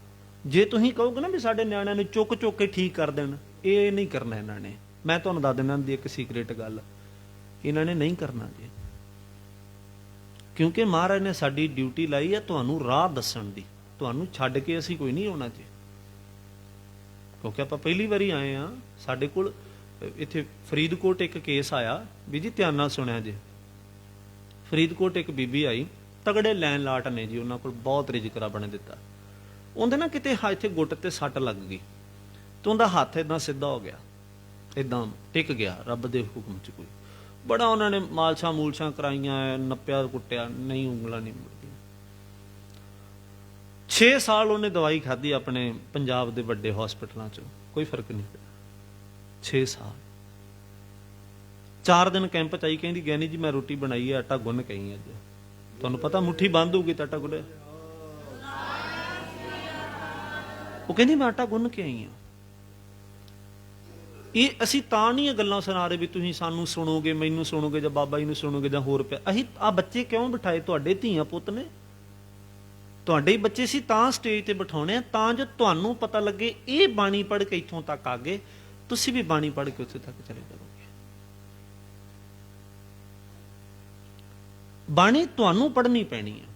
ਜੇ ਤੁਸੀਂ ਕਹੋਗੇ ਨਾ ਵੀ ਸਾਡੇ ਨਿਆਣਿਆਂ ਨੂੰ ਚੁੱਕ ਚੁੱਕ ਕੇ ਠੀਕ ਕਰ ਦੇਣ, ਇਹ ਨਹੀਂ ਕਰਨਾ ਇਹਨਾਂ ਨੇ। ਮੈਂ ਤੁਹਾਨੂੰ ਦੱਸ ਦਿੰਦਾ ਦੀ ਇੱਕ ਸੀਕ੍ਰੇਟ ਗੱਲ, ਇਹਨਾਂ ਨੇ ਨਹੀਂ ਕਰਨਾ ਜੀ। ਕਿਉਂਕਿ ਮਹਾਰਾਜ ਨੇ ਸਾਡੀ ਡਿਊਟੀ ਲਾਈ ਹੈ ਤੁਹਾਨੂੰ ਰਾਹ ਦੱਸਣ ਦੀ। ਤੁਹਾਨੂੰ ਛੱਡ ਕੇ ਅਸੀਂ ਕੋਈ ਨਹੀਂ ਆਉਣਾ ਜੀ। ਕਿਉਂਕਿ ਆਪਾਂ ਪਹਿਲੀ ਵਾਰੀ ਆਏ ਆ। ਸਾਡੇ ਕੋਲ ਇੱਥੇ ਫਰੀਦਕੋਟ ਇੱਕ ਕੇਸ ਆਇਆ ਵੀ ਜੀ, ਧਿਆਨ ਨਾਲ ਸੁਣਿਆ ਜੇ। ਫਰੀਦਕੋਟ ਇੱਕ ਬੀਬੀ ਆਈ, ਤਗੜੇ ਲੈਣ ਲਾਟ ਨੇ ਜੀ, ਉਹਨਾਂ ਕੋਲ ਬਹੁਤ ਰਿਜ਼ਕ ਰੱਬ ਨੇ ਦਿੱਤਾ। ਉਹਦੇ ਨਾ ਕਿਤੇ ਇੱਥੇ ਗੁੱਟ ਤੇ ਸੱਟ ਲੱਗ ਗਈ, ਤੇ ਉਹਦਾ ਹੱਥ ਏਦਾਂ ਸਿੱਧਾ ਹੋ ਗਿਆ, ਏਦਾਂ ਟਿਕ ਗਿਆ ਰੱਬ ਦੇ ਹੁਕਮ 'ਚ। ਕੋਈ ਬੜਾ ਉਹਨਾਂ ਨੇ ਮਾਲਸ਼ਾਂ ਮੂਲਸ਼ਾਂ ਕਰਾਈਆਂ, ਨੱਪਿਆ ਕੁੱਟਿਆ, ਨਹੀਂ, ਉਂਗਲਾਂ ਨਹੀਂ ਮੁੜਦੀਆਂ। 6 ਸਾਲ ਉਹਨੇ ਦਵਾਈ ਖਾਧੀ ਆਪਣੇ ਪੰਜਾਬ ਦੇ ਵੱਡੇ ਹਸਪਤਾਲਾਂ 'ਚ, ਕੋਈ ਫਰਕ ਨਹੀਂ ਪਿਆ। 6 ਸਾਲ। 4 ਦਿਨ ਕੈਂਪ 'ਚ ਆਈ, ਕਹਿੰਦੀ ਗਿਆਨੀ ਜੀ ਮੈਂ ਰੋਟੀ ਬਣਾਈ ਹੈ, ਆਟਾ ਗੁੰਨ ਕੇ ਆਈ ਅੱਜ। ਤੁਹਾਨੂੰ ਪਤਾ ਮੁੱਠੀ ਬੰਦ ਹੋਊਗੀ ਤਾਂ ਆਟਾ ਗੁੰਨਿਆ। ਉਹ ਕਹਿੰਦੀ ਮੈਂ ਆਟਾ ਗੁੰਨ ਕੇ ਆਈ ਹਾਂ। ਇਹ ਅਸੀਂ ਤਾਂ ਨਹੀਂ ਇਹ ਗੱਲਾਂ ਸੁਣਾ ਰਹੇ ਵੀ ਤੁਸੀਂ ਸਾਨੂੰ ਸੁਣੋਗੇ, ਮੈਨੂੰ ਸੁਣੋਗੇ, ਜਾਂ ਬਾਬਾ ਜੀ ਨੂੰ ਸੁਣੋਗੇ, ਜਾਂ ਹੋਰ ਪਿਆ। ਅਸੀਂ ਆ ਬੱਚੇ ਕਿਉਂ ਬਿਠਾਏ? ਤੁਹਾਡੇ ਧੀਆਂ ਪੁੱਤ ਨੇ। ਤੁਹਾਡੇ ਹੀ ਬੱਚੇ ਸੀ ਤਾਂ ਸਟੇਜ ਤੇ ਬਿਠਾਉਣੇ ਆ, ਤਾਂ ਜੋ ਤੁਹਾਨੂੰ ਪਤਾ ਲੱਗੇ ਇਹ ਬਾਣੀ ਪੜ੍ਹ ਕੇ ਇੱਥੋਂ ਤੱਕ ਆ ਗਏ, ਤੁਸੀਂ ਵੀ ਬਾਣੀ ਪੜ੍ਹ ਕੇ ਉੱਥੇ ਤੱਕ ਚਲੇ ਜਾਓਗੇ। ਬਾਣੀ ਤੁਹਾਨੂੰ ਪੜ੍ਹਨੀ ਪੈਣੀ ਹੈ।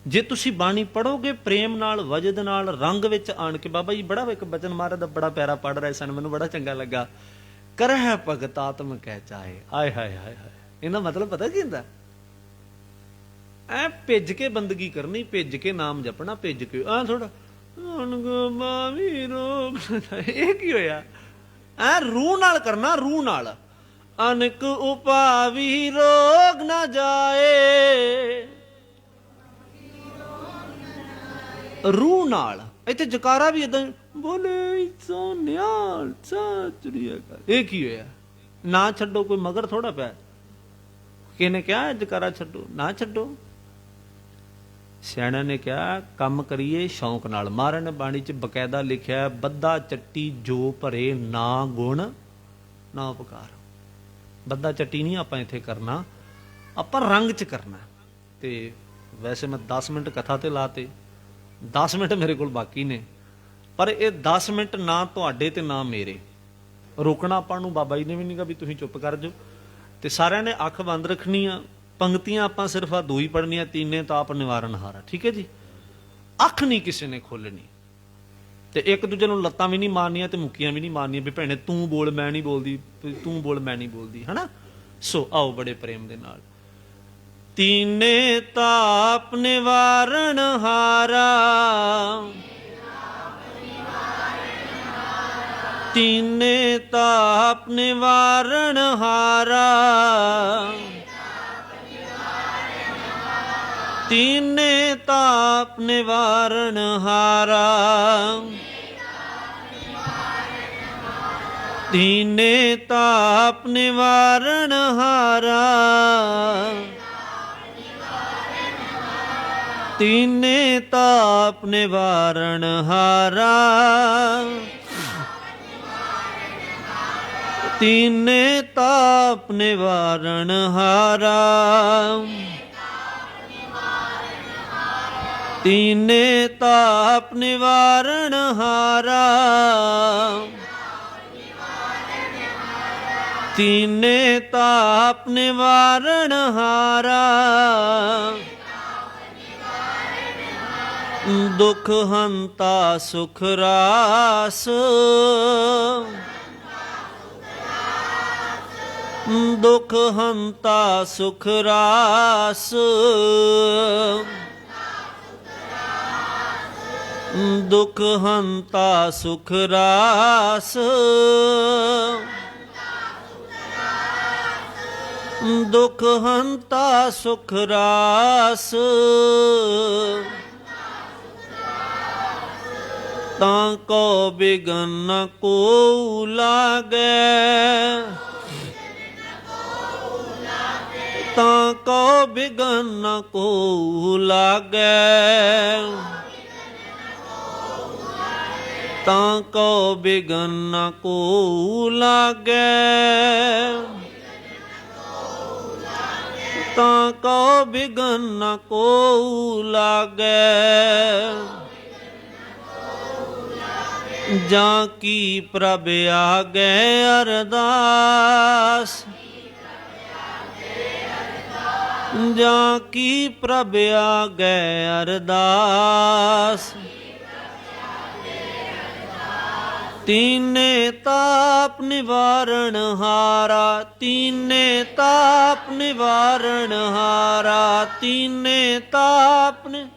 ਜੇ ਤੁਸੀਂ ਬਾਣੀ ਪੜੋਗੇ ਪ੍ਰੇਮ ਨਾਲ, ਵਜਦ ਨਾਲ, ਰੰਗ ਵਿੱਚ ਆਣ ਕੇ, ਬਾਬਾ ਜੀ ਬੜਾ ਇੱਕ ਬਚਨ ਮਹਾਰਾਜ ਦਾ ਬੜਾ ਪਿਆਰਾ ਪੜ੍ਹ ਰਹੇ ਸਨ, ਮੈਨੂੰ ਬੜਾ ਚੰਗਾ ਲੱਗਾ। ਕਰਹਿ ਭਗਤ ਆਤਮ ਕਹਿ ਚਾਹੇ, ਆਏ ਹਾਏ ਹਾਏ ਹਾਏ। ਇਹਦਾ ਮਤਲਬ ਪਤਾ ਕੀ ਹੁੰਦਾ? ਐ ਭਿੱਜ ਕੇ ਬੰਦਗੀ ਕਰਨੀ, ਭਿੱਜ ਕੇ ਨਾਮ ਜਪਣਾ, ਭਿੱਜ ਕੇ ਆ ਥੋੜਾ ਇਹ ਕੀ ਹੋਇਆ? ਐ ਰੂਹ ਨਾਲ ਕਰਨਾ, ਰੂਹ ਨਾਲ। ਅਨਕ ਉਪਾਵੀ ਰੋਗ ਨਾ ਜਾਏ, ਰੂਹ ਨਾਲ। ਇੱਥੇ ਜਕਾਰਾ ਵੀ ਇਦਾਂ ਬੋਲੇ ਸੋਨਿਆਲ ਸਤਿ। ਇਹ ਕੀ ਹੋਇਆ? ਨਾ ਛੱਡੋ, ਕੋਈ ਮਗਰ ਥੋੜਾ ਪਿਆ। ਕਿਹਨੇ ਕਿਹਾ ਜਕਾਰਾ ਛੱਡੋ? ਨਾ ਛੱਡੋ। ਸਿਆਣਿਆਂ ਨੇ ਕਿਹਾ ਕੰਮ ਕਰੀਏ ਸ਼ੌਂਕ ਨਾਲ। ਮਹਾਰਾਜ ਨੇ ਬਾਣੀ 'ਚ ਬਕਾਇਦਾ ਲਿਖਿਆ, ਬੱਧਾ ਚੱਟੀ ਜੋ ਭਰੇ ਨਾ ਗੁਣ ਨਾ ਉਪਕਾਰ। ਬੱਧਾ ਚੱਟੀ ਨਹੀਂ ਆਪਾਂ ਇੱਥੇ ਕਰਨਾ, ਆਪਾਂ ਰੰਗ 'ਚ ਕਰਨਾ। ਤੇ ਵੈਸੇ ਮੈਂ 10 ਮਿੰਟ ਕਥਾ ਤੇ ਲਾਤੇ, 10 ਮਿੰਟ ਮੇਰੇ ਕੋਲ ਬਾਕੀ ਨੇ, ਪਰ ਇਹ 10 ਮਿੰਟ ਨਾ ਤੁਹਾਡੇ ਤੇ ਨਾ ਮੇਰੇ। ਰੋਕਣਾ ਆਪਾਂ ਨੂੰ ਬਾਬਾ ਜੀ ਨੇ ਵੀ ਨਹੀਂ ਕਿਹਾ ਵੀ ਤੁਸੀਂ ਚੁੱਪ ਕਰ ਜਾਓ। ਤੇ ਸਾਰਿਆਂ ਨੇ ਅੱਖ ਬੰਦ ਰੱਖਣੀ ਆ। ਪੰਕਤੀਆਂ ਆਪਾਂ ਸਿਰਫ ਆ 2 ਹੀ ਪੜ੍ਹਨੀਆਂ, ਤੀਨੇ ਤਾਪ ਨਿਵਾਰਨ ਹਾਰਾ। ਠੀਕ ਹੈ ਜੀ? ਅੱਖ ਨਹੀਂ ਕਿਸੇ ਨੇ ਖੋਲਣੀ, ਤੇ ਇੱਕ ਦੂਜੇ ਨੂੰ ਲੱਤਾਂ ਵੀ ਨਹੀਂ ਮਾਰਨੀਆਂ ਤੇ ਮੁੱਕੀਆਂ ਵੀ ਨਹੀਂ ਮਾਰਨੀਆਂ ਵੀ ਭੈਣੇ ਤੂੰ ਬੋਲ ਮੈਂ ਨਹੀਂ ਬੋਲਦੀ, ਤੂੰ ਬੋਲ ਮੈਂ ਨਹੀਂ ਬੋਲਦੀ, ਹਨਾ। ਸੋ ਆਓ ਬੜੇ ਪ੍ਰੇਮ ਦੇ ਨਾਲ। ਤੀਨੇ ਤਾਪ ਨਿਵਾਰਨ ਹਾਰਾ, ਤੀਨੇ ਤਾਪ ਨਿਵਾਰਨ ਹਾਰਾ, ਤੀਨੇ ਤਾਪ ਨਿਵਾਰਨ ਹਾਰਾ, ਤੀਨੇ ਤਾਪ ਨਿਵਾਰਨ ਹਾਰਾ, ਤੀਨੇ ਤਾਪ ਨਿਵਾਰਨ ਹਾਰਾ, ਤੀਨੇ ਤਾਪ ਨਿਵਾਰਨ ਹਾਰਾ, ਤੀਨੇ ਤਾਪ ਨਿਵਾਰਨ ਹਾਰਾ, ਤੀਨੇ ਤਾਪ ਨਿਵਾਰਨ ਹਾਰਾ, ਦੁਖ ਹੰਤਾ ਸੁਖ ਰਾਸ, ਦੁਖ ਹੰਤਾ ਸੁਖ ਰਾਸ, ਦੁਖ ਹੰਤਾ ਸੁਖ ਰਾਸ, ਦੁਖ ਹੰਤਾ ਸੁਖ ਰਾਸ, ਤਾਂ ਕੋ ਬਿਗਨ ਨ ਕੋ ਲਾਗੈ, ਤਾਂ ਕੋ ਬਿਗਨ ਨ ਕੋ ਲਾਗੈ, ਤਾਂ ਕੋ ਬਿਗਨ ਨ ਕੋ ਲਾਗੈ, ਤਾਂ ਕੋ ਬਿਗਨ ਨ ਕੋ ਲਾਗੈ, ਜਾਂ ਕੀ ਪ੍ਰਭ ਆਗੈ ਅਰਦਾਸ, ਜਾਂ ਕੀ ਪ੍ਰਭ ਆਗੈ ਅਰਦਾਸ, ਤੀਨੇ ਤਾਪ ਨਿਵਾਰਨ ਹਾਰਾ, ਤੀਨੇ ਤਾਪ ਨਿਵਾਰਨ ਹਾਰਾ, ਤੀਨੇ ਤਾਪ ਨਿਵਾਰਨ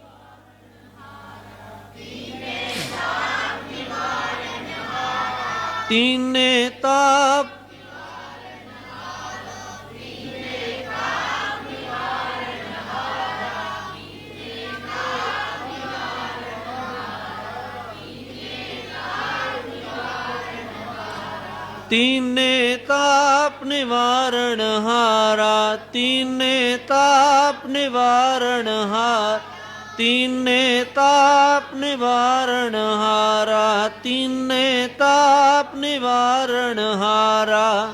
ਤੀਨੇ ਤਾਪ, ਤੀਨੇ ਤਾਪ ਨਿਵਾਰਨ ਹਾਰਾ, ਤੀਨੇ ਤਾਪ ਨਿਵਾਰਨ ਹਾਰ, ਤੀਨੇ ਤਾਪ ਨਿਵਾਰਨ ਹਾਰਾ, ਤੀਨੇ ਤਾਪ ਨਿਵਾਰਨ ਹਾਰਾ,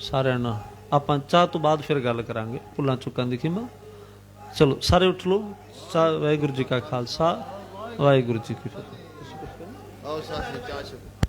ਸਾਰਿਆਂ ਨਾਲ ਆਪਾਂ ਚਾਹ ਤੋਂ ਬਾਅਦ ਫਿਰ ਗੱਲ ਕਰਾਂਗੇ ਭੁੱਲਾਂ ਚੁੱਕਾਂ ਦੀ ਖਿਮਾ। ਚਲੋ ਸਾਰੇ ਉੱਠ ਲਓ। ਵਾਹਿਗੁਰੂ ਜੀ ਕਾ ਖਾਲਸਾ ਵਾਹਿਗੁਰੂ ਜੀ ਕੀ ਫਤਿਹ। ਆਓ ਸਾਥੀ ਚਾਹ ਛਕੋ।